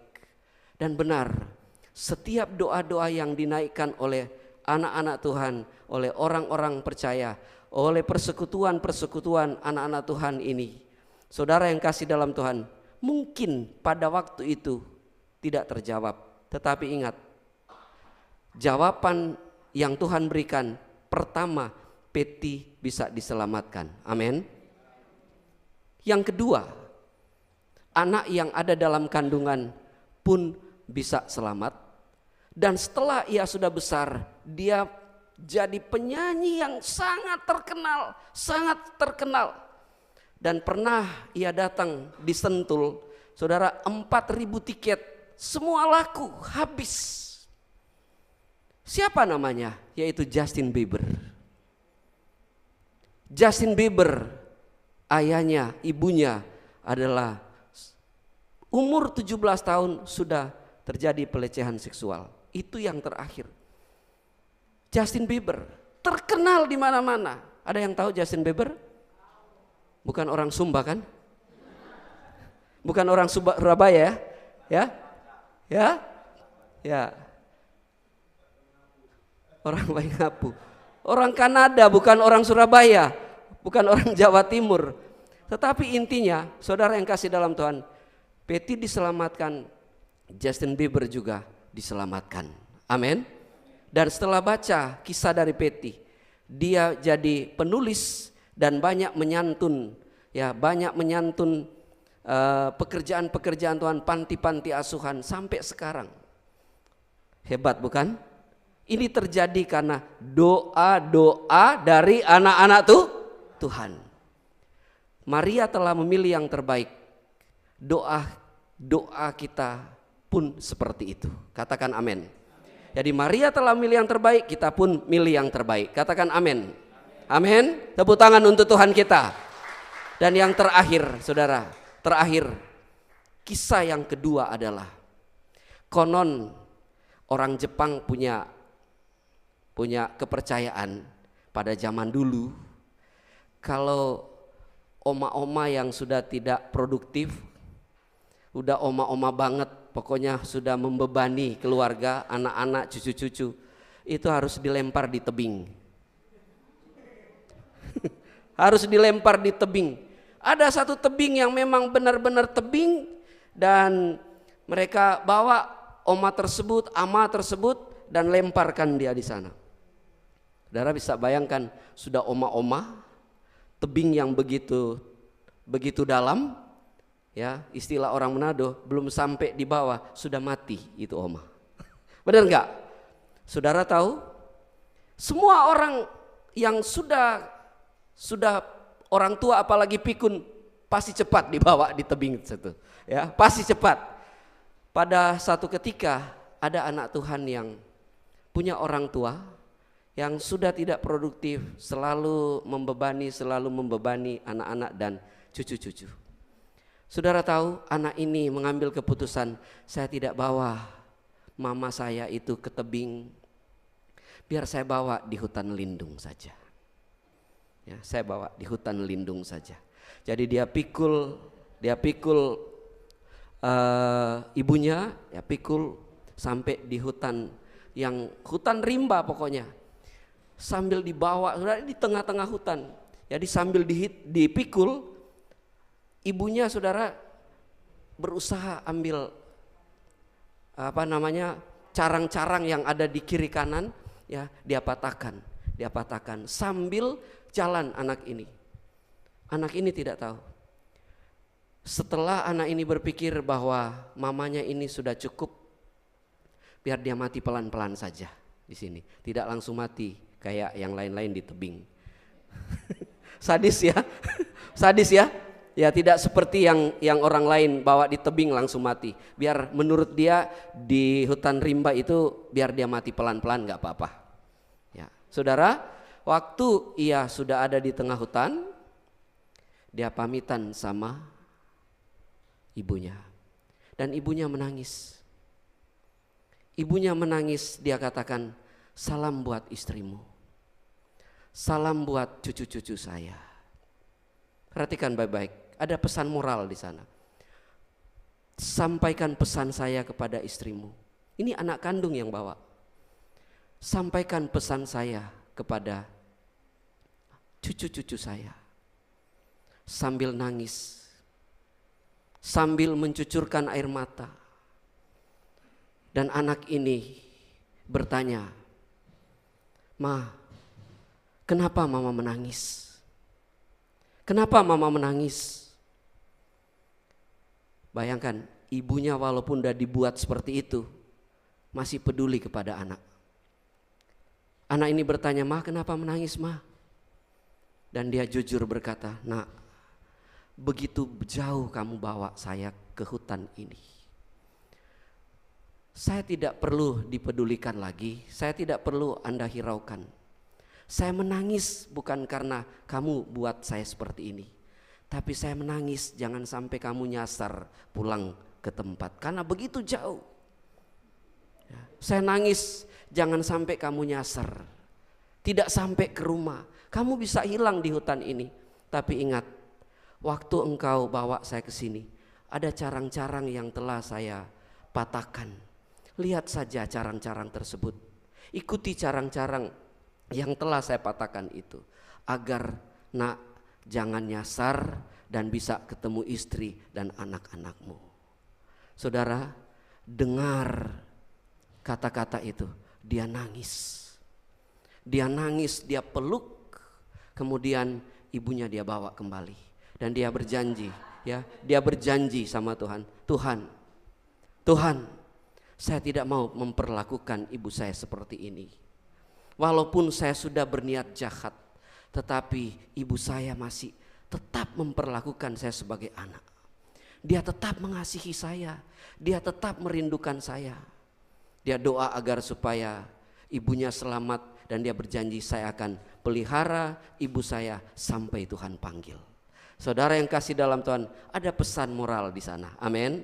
Dan benar, setiap doa-doa yang dinaikkan oleh anak-anak Tuhan, oleh orang-orang percaya, oleh persekutuan anak-anak Tuhan ini, saudara yang kasih dalam Tuhan, mungkin pada waktu itu tidak terjawab. Tetapi ingat, jawaban yang Tuhan berikan, pertama, Peti bisa diselamatkan. Amin. Yang kedua, anak yang ada dalam kandungan pun bisa selamat. Dan setelah ia sudah besar, dia jadi penyanyi yang sangat terkenal. Dan pernah ia datang di Sentul, saudara, 4.000 tiket, semua laku, habis. Siapa namanya? Yaitu Justin Bieber. Justin Bieber, ayahnya, ibunya adalah umur 17 tahun sudah terjadi pelecehan seksual. Itu yang terakhir. Justin Bieber terkenal di mana-mana. Ada yang tahu Justin Bieber? Bukan orang Sumba kan? Bukan orang Surabaya ya? Ya. Orang Waingapu. Orang Kanada, bukan orang Surabaya, bukan orang Jawa Timur. Tetapi intinya, saudara yang kasih dalam Tuhan, Peti diselamatkan, Justin Bieber juga diselamatkan. Amin. Dan setelah baca kisah dari Peti, dia jadi penulis dan banyak menyantun pekerjaan Tuhan, panti-panti asuhan sampai sekarang. Hebat bukan? Ini terjadi karena doa-doa dari anak-anak Tuhan. Maria telah memilih yang terbaik. Doa kita pun seperti itu. Katakan amin. Jadi Maria telah memilih yang terbaik, kita pun milih yang terbaik. Katakan amin. Amin. Tepuk tangan untuk Tuhan kita. Dan yang terakhir, saudara, kisah yang kedua adalah konon orang Jepang punya kepercayaan pada zaman dulu, kalau oma-oma yang sudah tidak produktif udah oma-oma banget, pokoknya sudah membebani keluarga, anak-anak, cucu-cucu, itu harus dilempar di tebing. Harus dilempar di tebing. Ada satu tebing yang memang benar-benar tebing, dan mereka bawa oma tersebut, ama tersebut, dan lemparkan dia di sana. Saudara bisa bayangkan, sudah oma-oma, tebing yang begitu dalam, ya, istilah orang Manado, belum sampai di bawah sudah mati itu oma. Benar enggak? Saudara tahu, semua orang yang sudah orang tua apalagi pikun pasti cepat dibawa di tebing itu, ya, pasti cepat. Pada satu ketika ada anak Tuhan yang punya orang tua yang sudah tidak produktif, selalu membebani anak-anak dan cucu-cucu. Saudara tahu, anak ini mengambil keputusan, saya tidak bawa mama saya itu ke tebing, biar saya bawa di hutan lindung saja. Ya, saya bawa di hutan lindung saja. Jadi dia pikul ibunya, ya pikul sampai di hutan rimba pokoknya. Sambil dibawa, di tengah-tengah hutan. Jadi sambil dipikul, ibunya saudara berusaha ambil carang-carang yang ada di kiri kanan, ya, dia patahkan sambil jalan anak ini. Anak ini tidak tahu. Setelah anak ini berpikir bahwa mamanya ini sudah cukup, biar dia mati pelan-pelan saja di sini, tidak langsung mati kayak yang lain-lain di tebing. Sadis ya. Sadis ya. Ya, tidak seperti yang orang lain bawa di tebing langsung mati. Biar menurut dia di hutan rimba itu biar dia mati pelan-pelan nggak apa-apa. Ya, saudara, waktu ia sudah ada di tengah hutan, dia pamitan sama ibunya. Dan ibunya menangis. Ibunya menangis, dia katakan, salam buat istrimu. Salam buat cucu-cucu saya. Perhatikan baik-baik. Ada pesan moral di sana. Sampaikan pesan saya kepada istrimu. Ini anak kandung yang bawa. Sampaikan pesan saya kepada cucu-cucu saya. Sambil nangis, sambil mencucurkan air mata. Dan anak ini bertanya, "Ma, kenapa mama menangis? Kenapa mama menangis?" Bayangkan, ibunya walaupun udah dibuat seperti itu, masih peduli kepada anak. Anak ini bertanya, "Ma, kenapa menangis, Ma?" Dan dia jujur berkata, "Nak, begitu jauh kamu bawa saya ke hutan ini. Saya tidak perlu dipedulikan lagi, saya tidak perlu Anda hiraukan. Saya menangis bukan karena kamu buat saya seperti ini, tapi saya menangis jangan sampai kamu nyasar pulang ke tempat karena begitu jauh. Ya, saya nangis jangan sampai kamu nyasar, tidak sampai ke rumah. Kamu bisa hilang di hutan ini, tapi ingat, waktu engkau bawa saya ke sini, ada carang-carang yang telah saya patahkan. Lihat saja carang-carang tersebut. Ikuti carang-carang yang telah saya patahkan itu, agar nak jangan nyasar dan bisa ketemu istri dan anak-anakmu." Saudara, dengar kata-kata itu, dia nangis. Dia nangis, dia peluk, kemudian ibunya dia bawa kembali. Dan dia berjanji, ya, dia berjanji sama Tuhan, Tuhan, saya tidak mau memperlakukan ibu saya seperti ini. Walaupun saya sudah berniat jahat, tetapi ibu saya masih tetap memperlakukan saya sebagai anak. Dia tetap mengasihi saya, dia tetap merindukan saya. Dia doa agar supaya ibunya selamat, dan dia berjanji, saya akan pelihara ibu saya sampai Tuhan panggil. Saudara yang kasih dalam Tuhan, ada pesan moral di sana. Amin.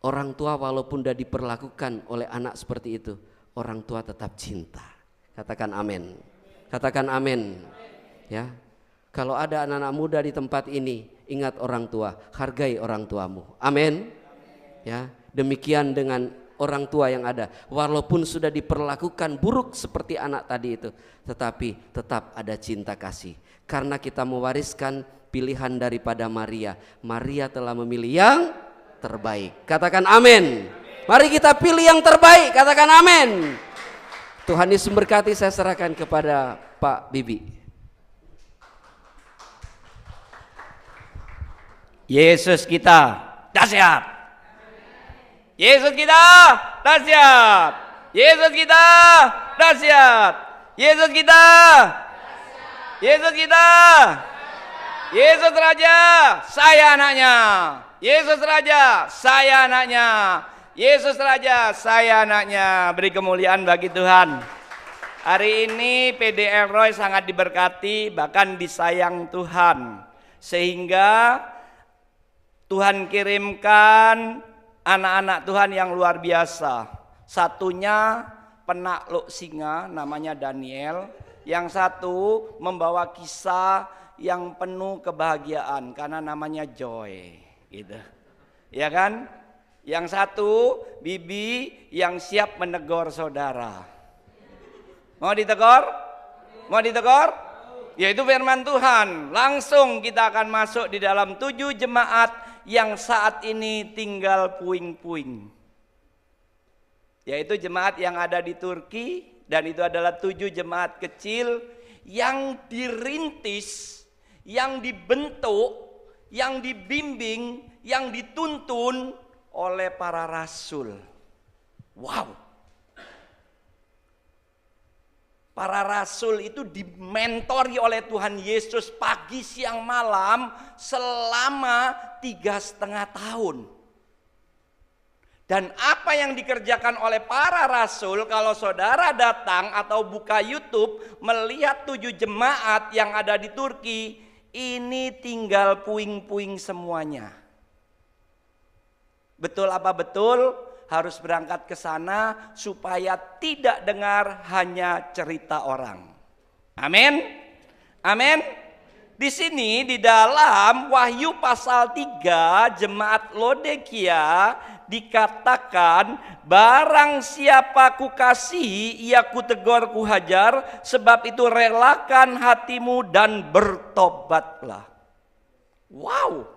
Orang tua walaupun sudah diperlakukan oleh anak seperti itu, orang tua tetap cinta. Katakan amin. Katakan amin. Ya. Kalau ada anak-anak muda di tempat ini ingat orang tua, hargai orang tuamu. Amin. Ya, demikian dengan orang tua yang ada. Walaupun sudah diperlakukan buruk seperti anak tadi itu, tetapi tetap ada cinta kasih. Karena kita mewariskan pilihan daripada Maria. Maria telah memilih yang terbaik. Katakan amin. Mari kita pilih yang terbaik. Katakan amin. Tuhan Yesus memberkati. Saya serahkan kepada Pak Bibi. Yesus kita dahsyat. Yesus kita dahsyat. Yesus kita dahsyat. Yesus kita. Yesus kita. Yesus Raja, saya anaknya. Yesus Raja, saya anaknya. Yesus Raja, saya anaknya. Beri kemuliaan bagi Tuhan. Hari ini PD Elroy sangat diberkati, bahkan disayang Tuhan. Sehingga Tuhan kirimkan anak-anak Tuhan yang luar biasa. Satunya penakluk singa, namanya Daniel. Yang satu membawa kisah yang penuh kebahagiaan karena namanya Joy, gitu. Ya kan? Yang satu Bibi yang siap menegur saudara. Mau ditegur? Mau ditegur? Yaitu firman Tuhan. Langsung kita akan masuk di dalam 7 jemaat yang saat ini tinggal puing-puing. Yaitu jemaat yang ada di Turki, dan itu adalah 7 jemaat kecil yang dirintis, yang dibentuk, yang dibimbing, yang dituntun oleh para rasul. Wow. Para rasul itu dimentori oleh Tuhan Yesus pagi, siang, malam selama 3,5 tahun. Dan apa yang dikerjakan oleh para rasul, kalau saudara datang atau buka YouTube melihat 7 jemaat yang ada di Turki, ini tinggal puing-puing semuanya. Betul apa betul? Harus berangkat ke sana supaya tidak dengar hanya cerita orang. Amin. Amin. Di sini di dalam Wahyu pasal 3 jemaat Laodikia dikatakan, barang siapa kukasihi ia kutegur kuhajar, sebab itu relakan hatimu dan bertobatlah. Wow.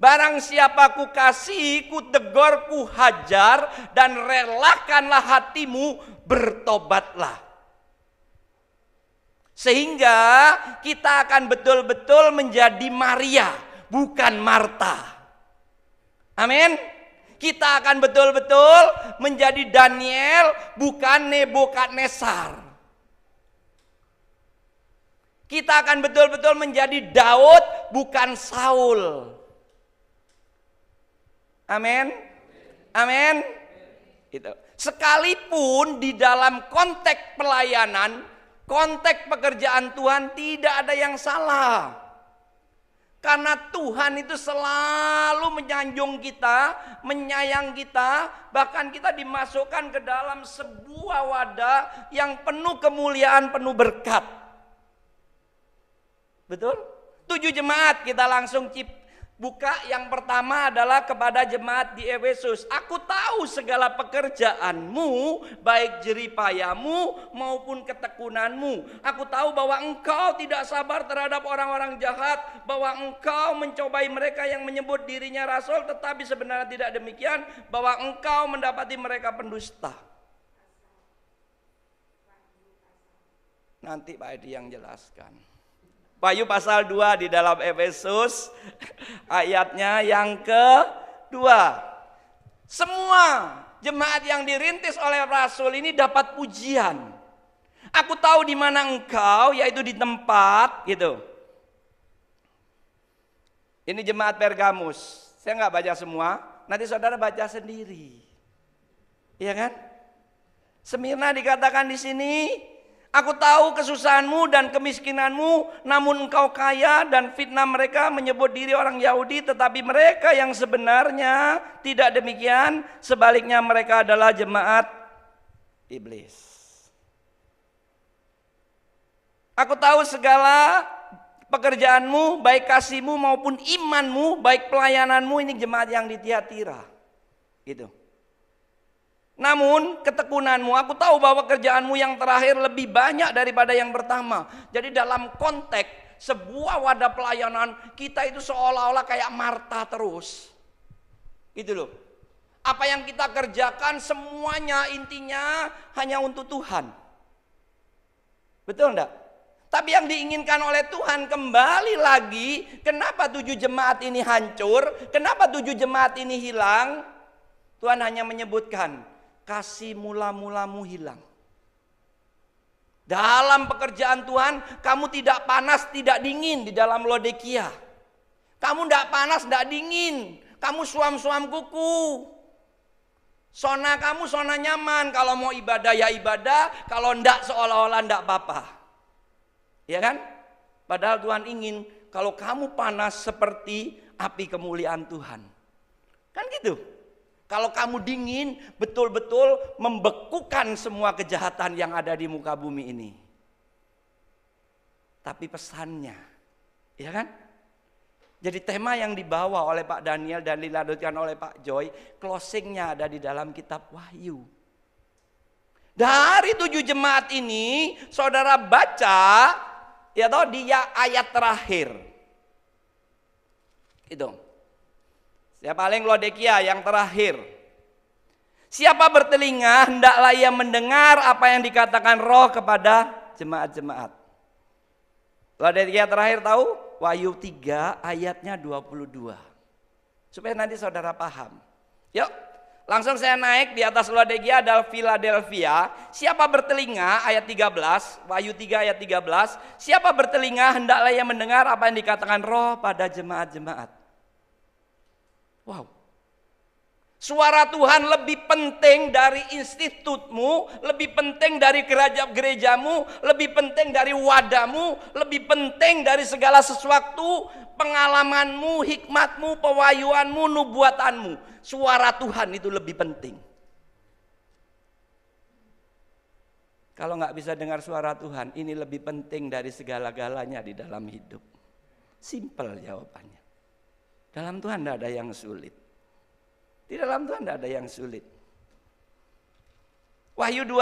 Barang siapa kukasihi kutegur kuhajar dan relakanlah hatimu, bertobatlah. Sehingga kita akan betul-betul menjadi Maria, bukan Marta. Amin. Kita akan betul-betul menjadi Daniel, bukan Nebukadnezar. Kita akan betul-betul menjadi Daud, bukan Saul. Amin. Amin. Itu. Sekalipun di dalam konteks pelayanan, konteks pekerjaan Tuhan tidak ada yang salah. Karena Tuhan itu selalu menyanjung kita, menyayang kita, bahkan kita dimasukkan ke dalam sebuah wadah yang penuh kemuliaan, penuh berkat. Betul? 7 jemaat kita langsung buka. Yang pertama adalah kepada jemaat di Efesus. Aku tahu segala pekerjaanmu, baik jeripayamu maupun ketekunanmu. Aku tahu bahwa engkau tidak sabar terhadap orang-orang jahat, bahwa engkau mencobai mereka yang menyebut dirinya rasul, tetapi sebenarnya tidak demikian, bahwa engkau mendapati mereka pendusta. Nanti Pak Edi yang jelaskan. Wahyu pasal 2 di dalam Efesus ayatnya yang kedua. Semua jemaat yang dirintis oleh rasul ini dapat pujian. Aku tahu di mana engkau, yaitu di tempat gitu. Ini jemaat Pergamus. Saya nggak baca semua, nanti saudara baca sendiri. Iya kan? Smirna dikatakan di sini, aku tahu kesusahanmu dan kemiskinanmu, namun engkau kaya, dan fitnah mereka menyebut diri orang Yahudi, tetapi mereka yang sebenarnya tidak demikian. Sebaliknya mereka adalah jemaat iblis. Aku tahu segala pekerjaanmu, baik kasihmu maupun imanmu, baik pelayananmu. Ini jemaat yang di Tiatira. Gitu. Namun ketekunanmu, aku tahu bahwa kerjaanmu yang terakhir lebih banyak daripada yang pertama. Jadi dalam konteks sebuah wadah pelayanan, kita itu seolah-olah kayak Marta terus. Gitu loh. Apa yang kita kerjakan semuanya intinya hanya untuk Tuhan. Betul enggak? Tapi yang diinginkan oleh Tuhan kembali lagi, kenapa 7 jemaat ini hancur? Kenapa 7 jemaat ini hilang? Tuhan hanya menyebutkan, kasih mula-mulamu hilang. Dalam pekerjaan Tuhan, kamu tidak panas, tidak dingin di dalam Laodikia. Kamu tidak panas, tidak dingin. Kamu suam-suam kuku. Zona kamu zona nyaman. Kalau mau ibadah ya ibadah, kalau enggak seolah-olah enggak apa-apa. Ya kan? Padahal Tuhan ingin kalau kamu panas seperti api kemuliaan Tuhan. Kan gitu. Kalau kamu dingin, betul-betul membekukan semua kejahatan yang ada di muka bumi ini. Tapi pesannya, ya kan? Jadi tema yang dibawa oleh Pak Daniel dan dilanjutkan oleh Pak Joy, closingnya ada di dalam kitab Wahyu. Dari 7 jemaat ini, saudara baca, ya toh dia ayat terakhir. Itu. Yang paling Laodikia yang terakhir. Siapa bertelinga hendaklah ia mendengar apa yang dikatakan Roh kepada jemaat-jemaat. Laodikia terakhir tahu? Wahyu 3 ayatnya 22. Supaya nanti saudara paham. Yuk, langsung saya naik di atas Laodikia adalah Philadelphia. Siapa bertelinga ayat 13, Wahyu 3 ayat 13. Siapa bertelinga hendaklah ia mendengar apa yang dikatakan Roh pada jemaat-jemaat. Wow. Suara Tuhan lebih penting dari institutmu, lebih penting dari gerejamu, lebih penting dari wadahmu, lebih penting dari segala sesuatu, pengalamanmu, hikmatmu, pewahyuanmu, nubuatanmu. Suara Tuhan itu lebih penting. Kalau nggak bisa dengar suara Tuhan, ini lebih penting dari segala-galanya di dalam hidup. Simple jawabannya. Dalam Tuhan tidak ada yang sulit. Di dalam Tuhan tidak ada yang sulit. Wahyu 2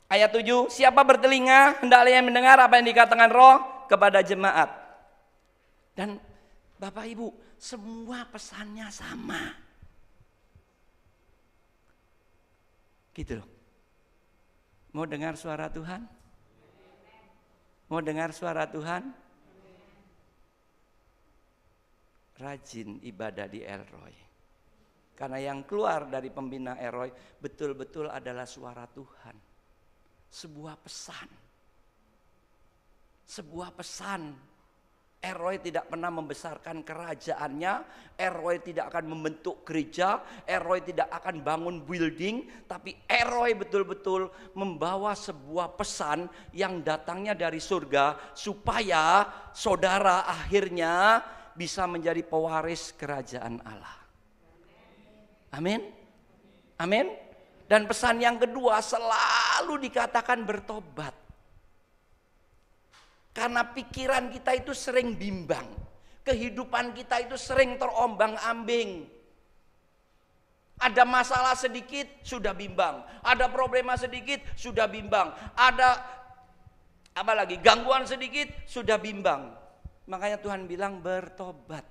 ayat 7. Siapa bertelinga hendaklah ia mendengar apa yang dikatakan Roh kepada jemaat. Dan Bapak Ibu, semua pesannya sama. Gitu loh. Mau dengar suara Tuhan? Mau dengar suara Tuhan? Rajin ibadah di El Roy. Karena yang keluar dari pembina El Roy betul-betul adalah suara Tuhan. Sebuah pesan. Sebuah pesan. El Roy tidak pernah membesarkan kerajaannya. El Roy tidak akan membentuk gereja. El Roy tidak akan bangun building. Tapi El Roy betul-betul membawa sebuah pesan yang datangnya dari surga. Supaya saudara akhirnya bisa menjadi pewaris kerajaan Allah. Amin. Amin. Dan pesan yang kedua selalu dikatakan bertobat. Karena pikiran kita itu sering bimbang. Kehidupan kita itu sering terombang-ambing. Ada masalah sedikit sudah bimbang. Ada problema sedikit sudah bimbang. Ada apa lagi? Gangguan sedikit sudah bimbang. Makanya Tuhan bilang bertobat.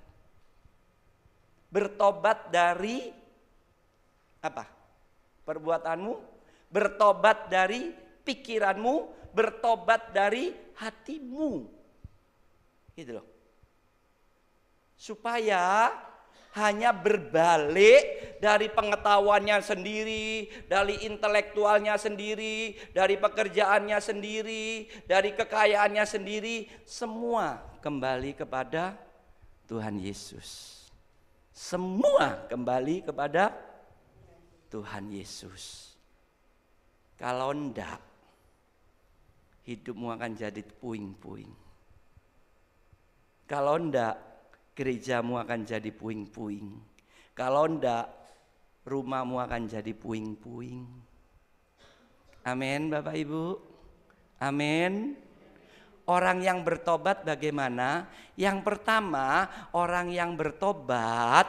Bertobat dari apa? Perbuatanmu, bertobat dari pikiranmu, bertobat dari hatimu. Gitu loh. Supaya hanya berbalik dari pengetahuannya sendiri, dari intelektualnya sendiri, dari pekerjaannya sendiri, dari kekayaannya sendiri, semua kembali kepada Tuhan Yesus. Semua kembali kepada Tuhan Yesus. Kalau enggak, hidupmu akan jadi puing-puing. Kalau enggak, gerejamu akan jadi puing-puing. Kalau enggak, rumahmu akan jadi puing-puing. Amin Bapak Ibu. Amin. Orang yang bertobat bagaimana? Yang pertama, orang yang bertobat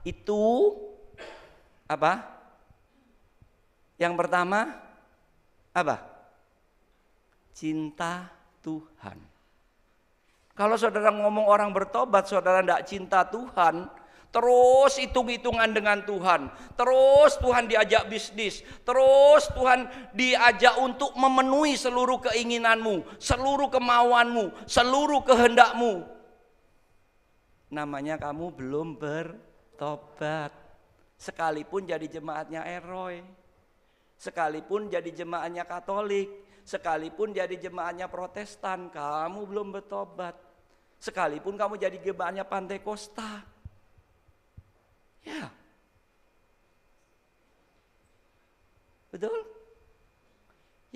itu apa? Yang pertama apa? Cinta Tuhan. Kalau saudara ngomong orang bertobat, saudara tidak cinta Tuhan, terus hitung-hitungan dengan Tuhan, terus Tuhan diajak bisnis, terus Tuhan diajak untuk memenuhi seluruh keinginanmu, seluruh kemauanmu, seluruh kehendakmu. Namanya kamu belum bertobat. Sekalipun jadi jemaatnya Eroy, sekalipun jadi jemaatnya Katolik, sekalipun jadi jemaatnya Protestan, kamu belum bertobat. Sekalipun kamu jadi jemaatnya Pantekosta, ya, betul.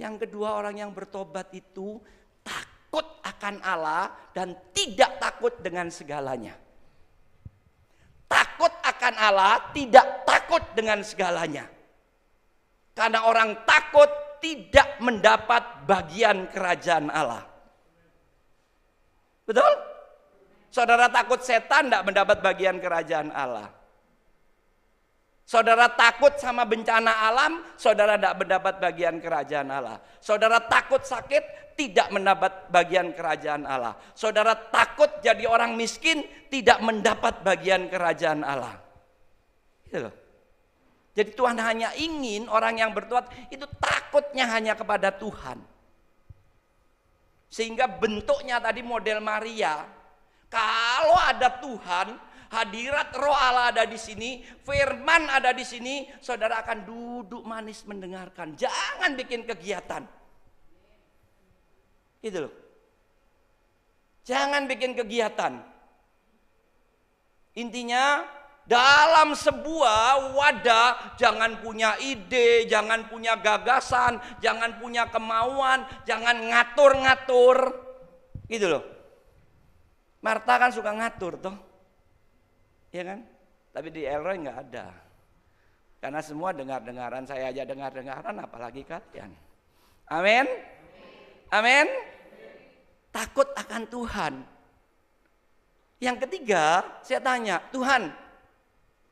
Yang kedua, orang yang bertobat itu takut akan Allah dan tidak takut dengan segalanya. Takut akan Allah, tidak takut dengan segalanya. Karena orang takut tidak mendapat bagian kerajaan Allah. Betul? Saudara takut setan tidak mendapat bagian kerajaan Allah. Saudara takut sama bencana alam, saudara tidak mendapat bagian kerajaan Allah. Saudara takut sakit, tidak mendapat bagian kerajaan Allah. Saudara takut jadi orang miskin, tidak mendapat bagian kerajaan Allah. Gitu loh. Jadi Tuhan hanya ingin orang yang bertobat itu takutnya hanya kepada Tuhan. Sehingga bentuknya tadi model Maria. Kalau ada Tuhan, hadirat Roh Allah ada di sini, firman ada di sini, saudara akan duduk manis mendengarkan. Jangan bikin kegiatan. Gitu loh. Jangan bikin kegiatan. Intinya dalam sebuah wadah jangan punya ide, jangan punya gagasan, jangan punya kemauan, jangan ngatur-ngatur. Gitu loh. Marta kan suka ngatur toh. Ya kan? Tapi di Elroy nggak ada. Karena semua dengar-dengaran, saya aja dengar-dengaran apalagi kalian. Amin. Amin. Takut akan Tuhan. Yang ketiga, saya tanya, Tuhan,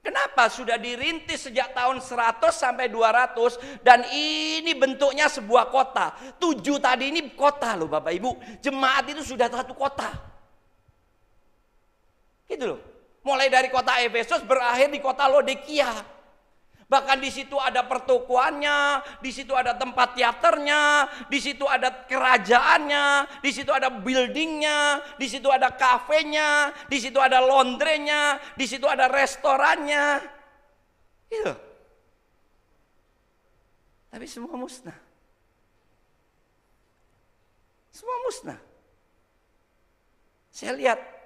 kenapa sudah dirintis sejak tahun 100 sampai 200 dan ini bentuknya sebuah kota. 7 tadi ini kota loh Bapak Ibu. Jemaat itu sudah satu kota. Gitu loh. Mulai dari kota Efesus berakhir di kota Laodikia. Bahkan di situ ada pertokoannya, di situ ada tempat teaternya, di situ ada kerajaannya, di situ ada buildingnya, di situ ada kafenya, di situ ada laundrynya, di situ ada restorannya. Gitu. Tapi semua musnah. Semua musnah. Saya lihat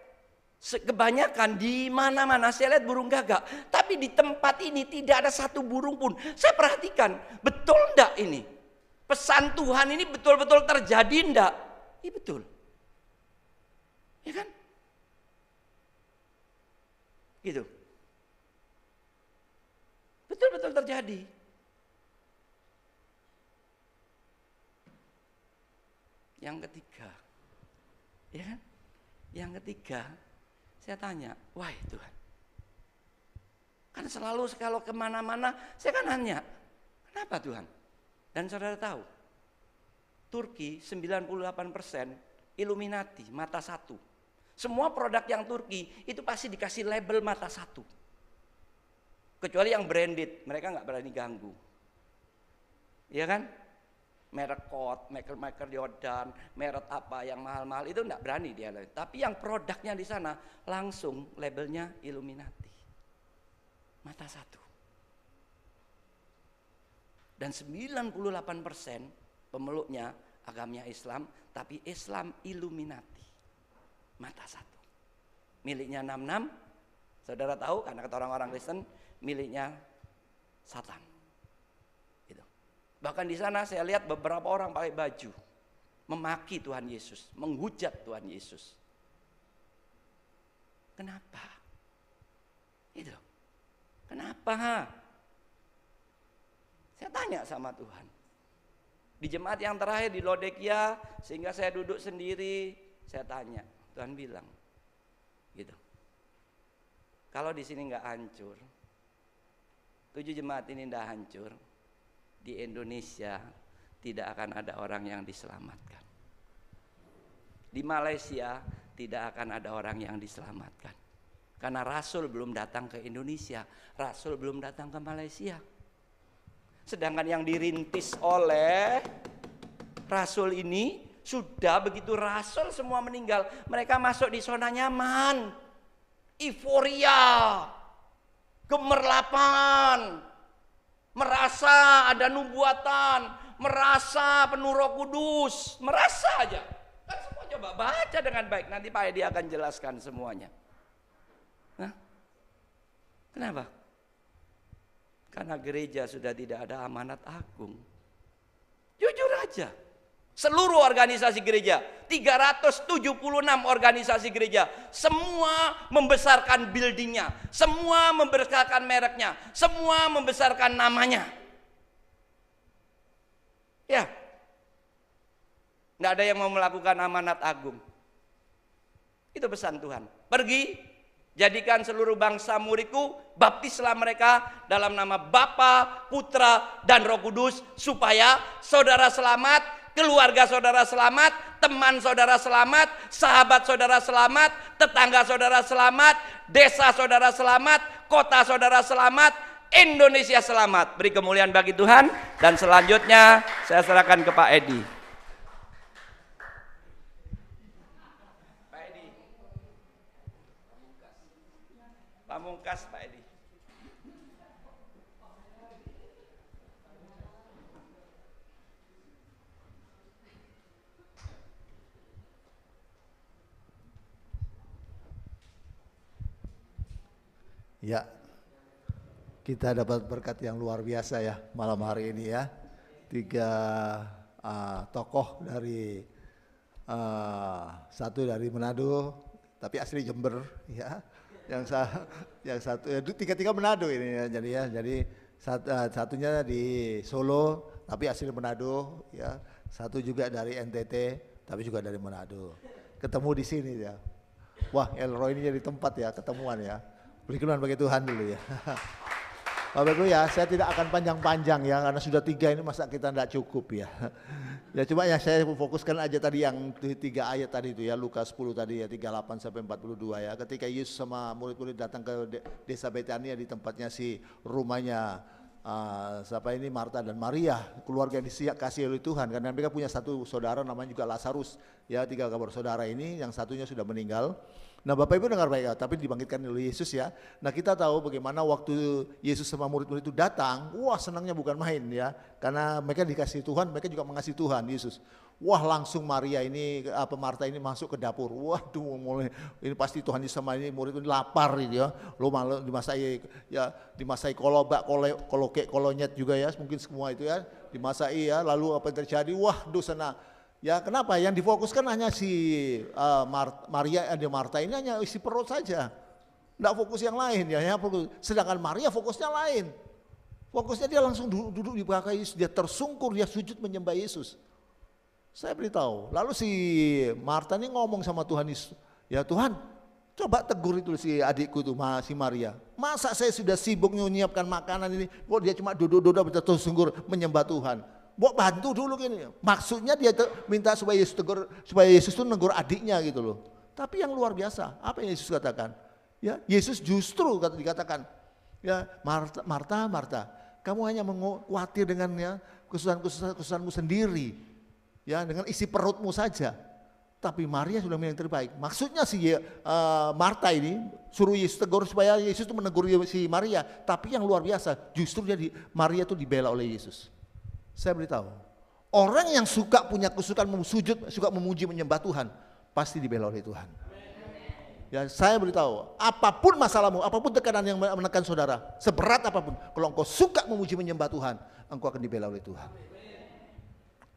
kebanyakan di mana-mana saya lihat burung gagak, tapi di tempat ini tidak ada satu burung pun. Saya perhatikan, betul enggak ini? Pesan Tuhan ini betul-betul terjadi enggak? Iya betul. Ya kan? Gitu. Betul-betul terjadi. Yang ketiga, ya kan? Yang ketiga, saya tanya, why Tuhan? Kan selalu kalau kemana-mana, saya kan nanya, kenapa Tuhan? Dan saudara tahu, Turki 98% Illuminati, mata satu. Semua produk yang Turki itu pasti dikasih label mata satu. Kecuali yang branded, mereka nggak berani ganggu. Iya kan? Merek Kot, Michael Jordan, merek apa yang mahal-mahal itu enggak berani dia. Tapi yang produknya di sana langsung labelnya Illuminati. Mata satu. Dan 98% pemeluknya agamanya Islam, tapi Islam Illuminati. Mata satu. Miliknya 66, saudara tahu karena kata orang-orang Kristen, miliknya Satan. Bahkan di sana saya lihat beberapa orang pakai baju memaki Tuhan Yesus, menghujat Tuhan Yesus. Kenapa? Itu. Kenapa? Saya tanya sama Tuhan. Di jemaat yang terakhir di Laodikia, sehingga saya duduk sendiri, Saya tanya, Tuhan bilang, gitu. Kalau di sini nggak hancur, 7 jemaat ini nggak hancur, di Indonesia tidak akan ada orang yang diselamatkan. Di Malaysia tidak akan ada orang yang diselamatkan. Karena Rasul belum datang ke Indonesia, Rasul belum datang ke Malaysia. Sedangkan yang dirintis oleh Rasul ini, sudah begitu Rasul semua meninggal, mereka masuk di zona nyaman, euforia, gemerlapan, merasa ada nubuatan, merasa penuh Roh Kudus, merasa aja. Kan semua coba baca dengan baik, nanti Pak Edi akan jelaskan semuanya. Nah, kenapa? Karena gereja sudah tidak ada amanat agung. Jujur aja. Seluruh organisasi gereja, 376 organisasi gereja, semua membesarkan buildingnya, semua membesarkan mereknya, semua membesarkan namanya. Ya, nggak ada yang mau melakukan amanat agung. Itu pesan Tuhan. Pergi, jadikan seluruh bangsa muridku, baptislah mereka dalam nama Bapa, Putra, dan Roh Kudus, supaya saudara selamat, keluarga saudara selamat, teman saudara selamat, sahabat saudara selamat, tetangga saudara selamat, desa saudara selamat, kota saudara selamat, Indonesia selamat. Beri kemuliaan bagi Tuhan. Dan selanjutnya saya serahkan ke Pak Edi. Pak Edi. Pamungkas Pak Edi. Ya, kita dapat berkat yang luar biasa ya malam hari ini ya. 3 tokoh dari satu dari Manado, tapi asli Jember ya. Yang satu ya, 3 Manado ini ya. Jadi satunya di Solo, tapi asli Manado ya. Satu juga dari NTT, tapi juga dari Manado. Ketemu di sini ya. Wah, Elroy ini jadi tempat ya ketemuan ya. Beri kemuliaan bagi Tuhan dulu ya. Bapak Ibu ya, saya tidak akan panjang-panjang ya, karena sudah 3 ini masa kita tidak cukup ya. Ya cuma ya saya fokuskan aja tadi yang 3 ayat tadi itu ya, Lukas 10 tadi ya, 38 sampai 42 ya. Ketika Yesus sama murid-murid datang ke desa Betania, di tempatnya si rumahnya siapa ini, Marta dan Maria, keluarga yang dikasih oleh Tuhan, karena mereka punya satu saudara namanya juga Lazarus ya, 3 kabar saudara ini, yang satunya sudah meninggal. Nah Bapak Ibu dengar baik ya, tapi dibangkitkan oleh Yesus ya. Nah kita tahu bagaimana waktu Yesus sama murid-murid itu datang, wah senangnya bukan main ya. Karena mereka dikasih Tuhan, mereka juga mengasihi Tuhan Yesus. Wah langsung Maria ini, Marta ini masuk ke dapur. Waduh mulai ini pasti Tuhan Yesus sama ini murid ini lapar ini ya. Lo malah dimasai kolobak, kolokek, kolonyet juga ya, mungkin semua itu ya. Dimasai ya, lalu apa yang terjadi? Wah sana. Ya kenapa? Yang difokuskan hanya si Maria dan Marta ini hanya isi perut saja. Tidak fokus yang lain ya. Sedangkan Maria fokusnya lain. Fokusnya dia langsung duduk di belakang Yesus. Dia tersungkur, dia sujud menyembah Yesus. Saya beritahu. Lalu si Marta ini ngomong sama Tuhan Yesus. Ya Tuhan, coba tegur itu si adikku tuh, si Maria. Masa saya sudah sibuk menyiapkan makanan ini, kok dia cuma duduk-duduk tersungkur menyembah Tuhan. Buat bantu dulu gini. Maksudnya dia minta supaya Yesus itu negur adiknya gitu loh. Tapi yang luar biasa, apa yang Yesus katakan? Ya, Yesus justru dikatakan, ya Marta, kamu hanya khawatir dengan ya kesusahanmu sendiri, ya dengan isi perutmu saja. Tapi Maria sudah yang terbaik. Maksudnya si Marta ini suruh Yesus tegur supaya Yesus itu menegur si Maria. Tapi yang luar biasa, justru Maria itu dibela oleh Yesus. Saya beritahu, orang yang suka punya kesukaan sujud, suka memuji menyembah Tuhan, pasti dibela oleh Tuhan. Ya, saya beritahu, apapun masalahmu, apapun tekanan yang menekan saudara, seberat apapun, kalau engkau suka memuji menyembah Tuhan, engkau akan dibela oleh Tuhan.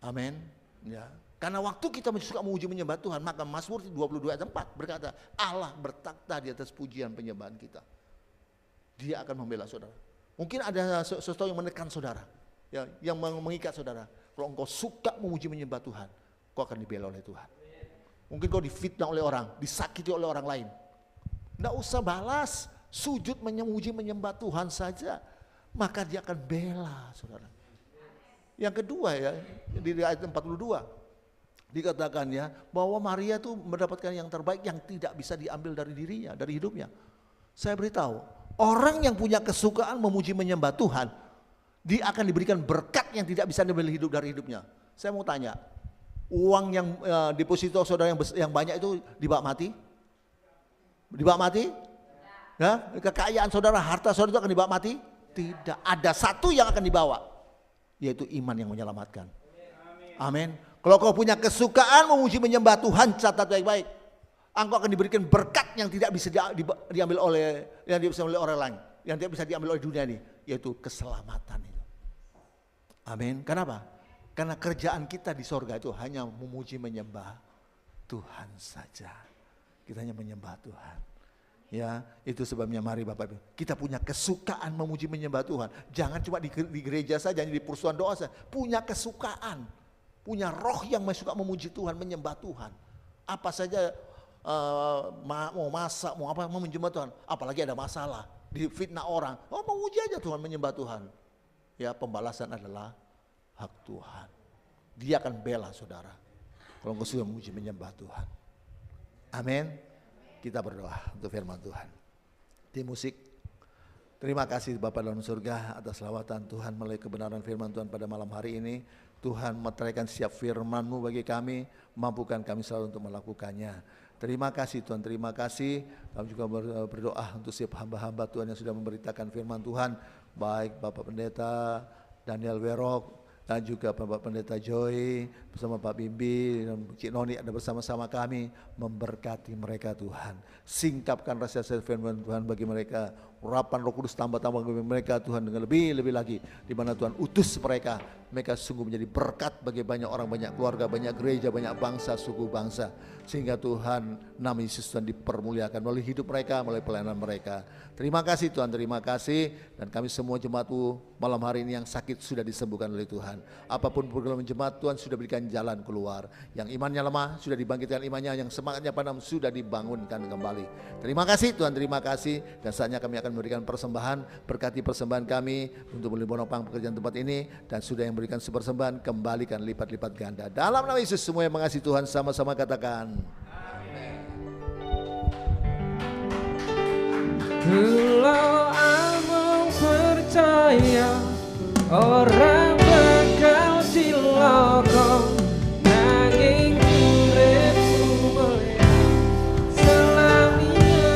Amin. Ya. Karena waktu kita suka memuji menyembah Tuhan, maka Mazmur 22 ayat 4 berkata, Allah bertakhta di atas pujian penyembahan kita. Dia akan membela saudara. Mungkin ada sesuatu yang menekan saudara, ya, yang mengikat saudara. Kalau engkau suka memuji menyembah Tuhan, engkau akan dibela oleh Tuhan. Mungkin kau difitnah oleh orang, disakiti oleh orang lain. Nggak usah balas, sujud memuji menyembah Tuhan saja, maka dia akan bela, saudara. Yang kedua ya, di ayat 42 dikatakan ya, bahwa Maria tuh mendapatkan yang terbaik yang tidak bisa diambil dari dirinya, dari hidupnya. Saya beritahu, orang yang punya kesukaan memuji menyembah Tuhan, dia akan diberikan berkat yang tidak bisa diambil hidup dari hidupnya. Saya mau tanya, uang yang deposito saudara yang banyak itu dibawa mati? Dibawa mati? Ya, kekayaan saudara, harta saudara itu akan dibawa mati? Tidak, ada satu yang akan dibawa, yaitu iman yang menyelamatkan. Amin. Kalau kau punya kesukaan memuji menyembah Tuhan, catat baik-baik, engkau akan diberikan berkat yang tidak bisa diambil oleh orang lain, yang tidak bisa diambil oleh dunia ini, yaitu keselamatan itu. Amin. Kenapa? Karena kerjaan kita di sorga itu hanya memuji menyembah Tuhan saja. Kita hanya menyembah Tuhan. Ya, itu sebabnya mari Bapak Ibu, kita punya kesukaan memuji menyembah Tuhan. Jangan cuma di gereja saja, di persekutuan doa saja. Punya kesukaan, punya roh yang suka memuji Tuhan, menyembah Tuhan. Apa saja mau masak, mau apa, mau menyembah Tuhan. Apalagi ada masalah, difitnah orang, oh memuji aja Tuhan, menyembah Tuhan. Ya, pembalasan adalah hak Tuhan. Dia akan bela saudara kalau engkau sudah memuji menyembah Tuhan. Amin. Kita berdoa untuk firman Tuhan. Tim musik, terima kasih Bapa dalam surga atas lawatan Tuhan melalui kebenaran firman Tuhan pada malam hari ini. Tuhan meteraikan setiap firman-Mu bagi kami, mampukan kami selalu untuk melakukannya. Terima kasih Tuhan, terima kasih. Kami juga berdoa untuk setiap hamba-hamba Tuhan yang sudah memberitakan firman Tuhan, baik Bapak Pendeta Daniel Werok, dan juga Bapak Pendeta Joy bersama Pak Bimbi dan Cik Noni ada bersama-sama kami, memberkati mereka Tuhan. Singkapkan rasa firman Tuhan bagi mereka, urapan Roh Kudus tambah-tambah bagi mereka Tuhan dengan lebih lagi, di mana Tuhan utus mereka sungguh menjadi berkat bagi banyak orang, banyak keluarga, banyak gereja, banyak bangsa, suku bangsa, sehingga Tuhan nama Yesus Tuhan dipermuliakan melalui hidup mereka, melalui pelayanan mereka. Terima kasih Tuhan, terima kasih. Dan kami semua jemaat-Mu malam hari ini yang sakit sudah disembuhkan oleh Tuhan. Apapun program jemaat, Tuhan sudah berikan jalan keluar. Yang imannya lemah sudah dibangkitkan imannya, yang semangatnya padam sudah dibangunkan kembali. Terima kasih Tuhan, terima kasih. Dan saatnya kami akan memberikan persembahan, berkati persembahan kami untuk menopang pekerjaan tempat ini, dan sudah yang berikan sepersembahan kembalikan lipat-lipat ganda. Dalam nama Yesus semua yang mengasihi Tuhan sama-sama katakan Kalau aku percaya orang bakal cilaka, nanging uripku mulia selamanya.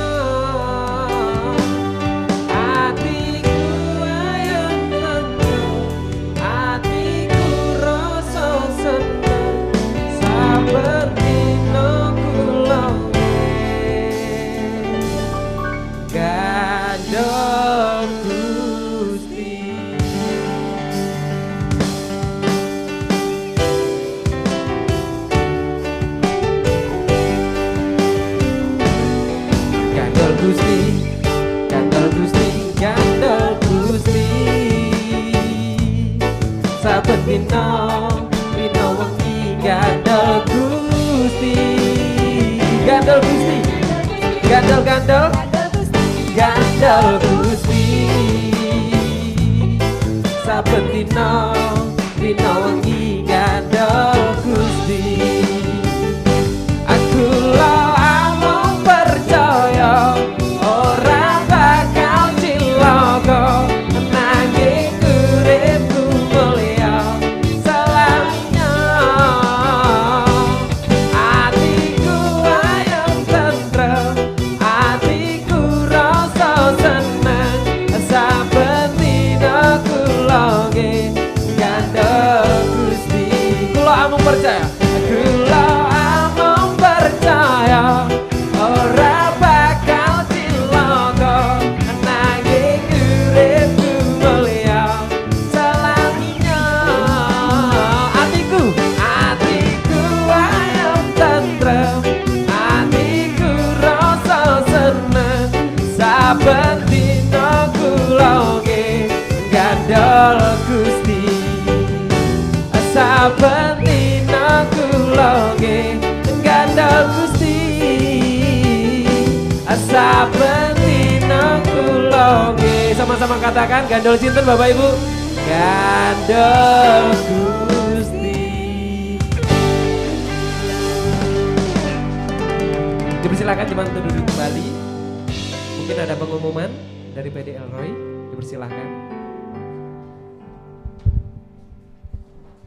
Hatiku ayam tenang, hatiku rasa senang, seperti kula Gadol Gusti. Gadol Gusti, Gadol Gusti, Gadol Gusti. Saben dina dina wengi Gadol Gusti. Gadol Gusti, Gadol Gadol Gadol Gusti. Saben dina dina wengi Gadol Gusti. Aku lo amung percaya ora bakal cilaka, nanging uripku mulia selamanya. Hatiku ayam tentrem, hatiku rasa senang, saben dina kula nggih Gadol Gusti. Kula amung percaya, kula amung percaya ora bakal cilaka, nanging uripku mulia selamanya. Hatiku ayam tentrem, hatiku rasa seneng, saben dina kula nggih Gadol Gusti. Saben dina kula nggih Gadol Sabentina kula nggih. Sama-sama katakan gandol sinten Bapak Ibu? Gandol Gusti. Dipersilakan jemaat untuk duduk kembali. Mungkin ada pengumuman dari PD Elroy. Dipersilakan.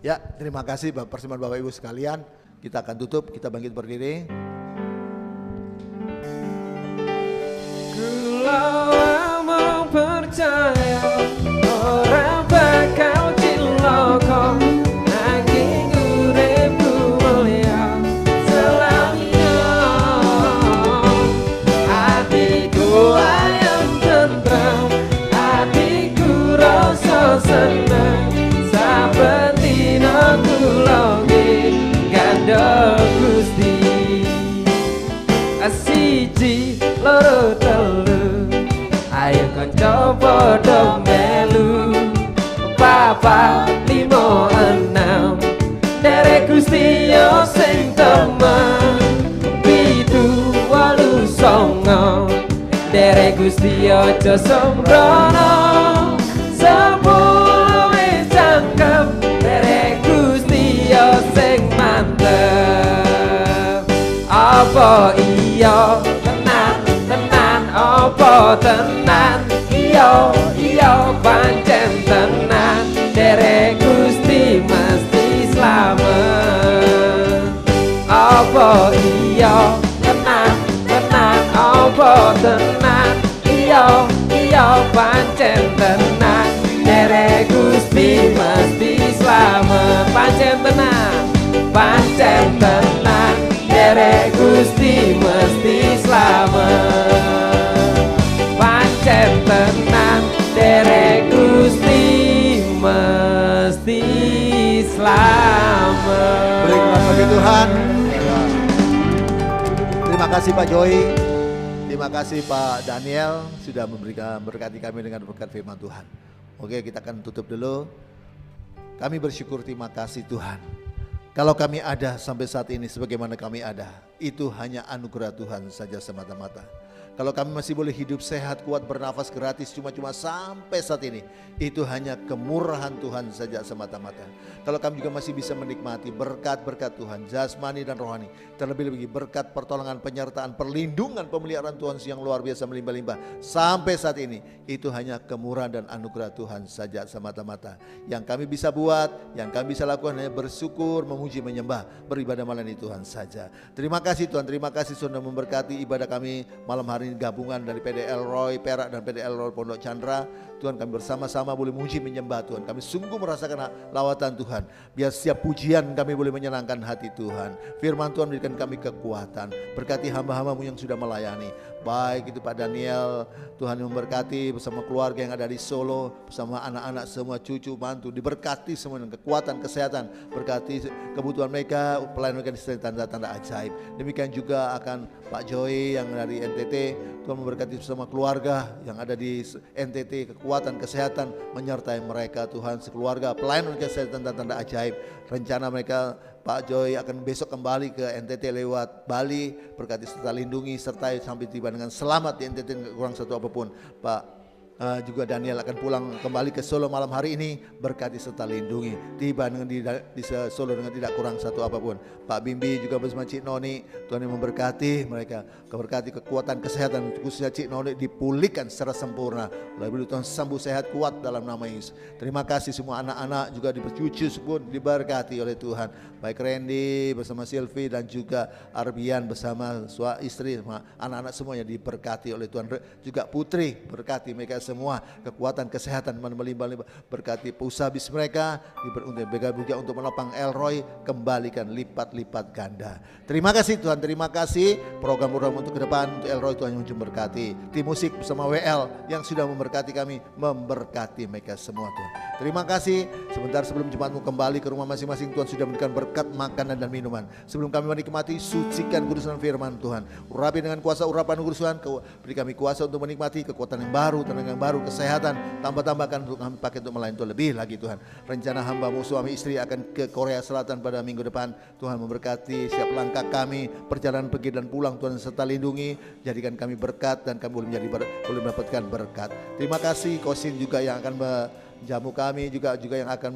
Ya, terima kasih persembahan Bapak Ibu sekalian. Kita akan tutup, kita bangkit berdiri. Kalau mau percaya orang bakal cilaka, nanging uripku mulia selamanya. Hatiku ayam tentrem, hatiku rasa seneng. Saben dina kula nggih gandeng Gusti. Siji loro telu, ayo kanca padha melu. Papat limo enam, derek Gusti yo sing temen. Pitu walu songo, derek Gusti aja sembrono. Sepuluh wis cangkem, derek Gusti yo sing mantep. Apa iya tenan tenan, apa tenan iya iya pancen tenan, derek Gusti mesti slamet. Apa iya tenan tenan, apa tenan iya iya pancen tenan, derek Gusti mesti slamet. Pancen tenan pancen tenan, derek Gusti mesti slamet. Pancen tenan, derek Gusti mesti slamet. Beri kemuliaan bagi Tuhan. Terima kasih Pak Joy. Terima kasih Pak Daniel sudah memberikan berkati kami dengan berkat firman Tuhan. Oke, kita akan tutup dulu. Kami bersyukur, terima kasih Tuhan. Kalau kami ada sampai saat ini sebagaimana kami ada, itu hanya anugerah Tuhan saja semata-mata. Kalau kami masih boleh hidup sehat, kuat, bernafas gratis cuma-cuma sampai saat ini, itu hanya kemurahan Tuhan saja semata-mata. Kalau kami juga masih bisa menikmati berkat-berkat Tuhan, jasmani dan rohani, terlebih-lebih berkat pertolongan, penyertaan, perlindungan, pemeliharaan Tuhan yang luar biasa melimpah-limpah sampai saat ini, itu hanya kemurahan dan anugerah Tuhan saja semata-mata. Yang kami bisa buat, yang kami bisa lakukan hanya bersyukur, memuji, menyembah, beribadah melayani Tuhan saja. Terima kasih Tuhan, terima kasih sudah memberkati ibadah kami malam hari ini, gabungan dari PD Elroy Perak dan PD Elroy Pondok Chandra. Tuhan, kami bersama-sama boleh memuji menyembah Tuhan. Kami sungguh merasakan lawatan Tuhan. Biar setiap pujian kami boleh menyenangkan hati Tuhan. Firman Tuhan berikan kami kekuatan. Berkati hamba-hambamu yang sudah melayani. Baik itu Pak Daniel, Tuhan memberkati bersama keluarga yang ada di Solo, bersama anak-anak semua, cucu, mantu, diberkati semua dengan kekuatan, kesehatan, berkati kebutuhan mereka, pelayanan mereka disertai tanda-tanda ajaib. Demikian juga akan Pak Joy yang dari NTT, Tuhan memberkati bersama keluarga yang ada di NTT, kekuatan, kesehatan menyertai mereka Tuhan, sekeluarga, pelayanan mereka disertai tanda-tanda ajaib. Rencana mereka Pak Joy akan besok kembali ke NTT lewat Bali, berkati serta lindungi sertai sampai tiba dengan selamat di NTT, kurang satu apapun. Pak juga Daniel akan pulang kembali ke Solo malam hari ini, berkati serta lindungi, tiba dengan di Solo dengan tidak kurang satu apapun. Pak Bimbi juga bersama Cik Noni, Tuhan yang memberkati mereka, berkati kekuatan, kesehatan, khususnya Cik Noni dipulihkan secara sempurna. Lalu Tuhan sembuh sehat kuat dalam nama Yesus. Terima kasih semua anak-anak juga cucu pun diberkati oleh Tuhan. Baik Randy bersama Silvi dan juga Arbian bersama istri, anak-anak semuanya diberkati oleh Tuhan. Juga Putri berkati mereka semua, kekuatan, kesehatan melimpah-limpah, berkati usaha bis mereka, juga untuk menopang Elroy, kembalikan lipat-lipat ganda. Terima kasih Tuhan, terima kasih program-program untuk ke depan untuk Elroy, Tuhan yang memberkati. Tim musik bersama WL yang sudah memberkati kami, memberkati mereka semua Tuhan. Terima kasih. Sebentar sebelum jemaatmu kembali ke rumah masing-masing, Tuhan sudah memberikan berkat makanan dan minuman. Sebelum kami menikmati, sucikan kudusan firman Tuhan. Urapi dengan kuasa urapan kudusan, beri kami kuasa untuk menikmati kekuatan yang baru, tenaga yang baru, kesehatan, tambahkan untuk kami pakai untuk melayani Tuhan lebih lagi Tuhan. Rencana hamba-Mu suami istri akan ke Korea Selatan pada minggu depan, Tuhan memberkati setiap langkah kami, perjalanan pergi dan pulang Tuhan serta lindungi, jadikan kami berkat dan kami boleh mendapatkan berkat. Terima kasih Kosin juga yang akan menjamu kami, juga yang akan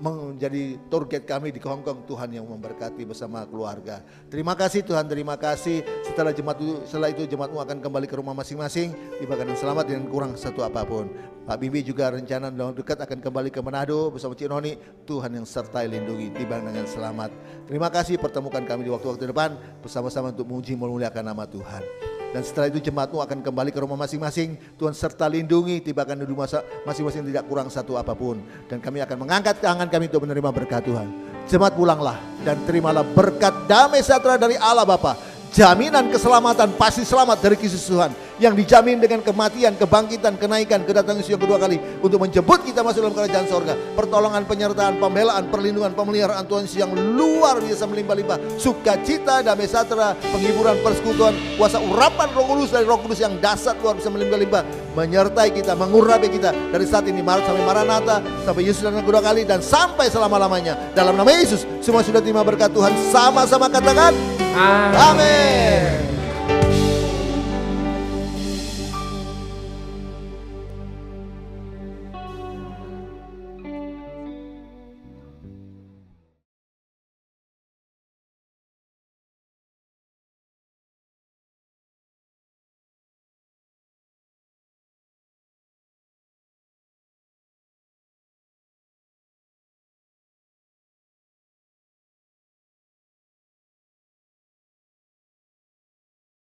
menjadi target kami di Hong Kong. Tuhan yang memberkati bersama keluarga. Terima kasih Tuhan, terima kasih. Setelah itu jemaat-Mu akan kembali ke rumah masing-masing tiba dengan selamat dan kurang satu apapun. Pak Bibi juga rencana dalam dekat akan kembali ke Manado bersama Cik Noni. Tuhan yang sertai lindungi tiba dengan selamat. Terima kasih, pertemukan kami di waktu-waktu depan bersama-sama untuk memuji memuliakan nama Tuhan. Dan setelah itu jemaat-Mu akan kembali ke rumah masing-masing. Tuhan serta lindungi, tibakan di rumah masing-masing tidak kurang satu apapun. Dan kami akan mengangkat tangan kami untuk menerima berkat Tuhan. Jemaat pulanglah dan terimalah berkat damai sejahtera dari Allah Bapa. Jaminan keselamatan, pasti selamat dari kisah Tuhan yang dijamin dengan kematian, kebangkitan, kenaikan, kedatangan Yesus yang kedua kali untuk menjemput kita masuk dalam kerajaan sorga. Pertolongan, penyertaan, pembelaan, perlindungan, pemeliharaan Tuhan Yesus yang luar biasa melimpah-limpah. Sukacita, damai sejahtera, penghiburan, persekutuan, kuasa urapan Roh Kudus dari Roh Kudus yang dahsyat luar biasa melimpah-limpah menyertai kita, mengurapi kita dari saat ini sampai Maranatha, sampai Yesus datang kedua kali dan sampai selama-lamanya. Dalam nama Yesus semua sudah terima berkat Tuhan, sama-sama katakan Amin. Amin.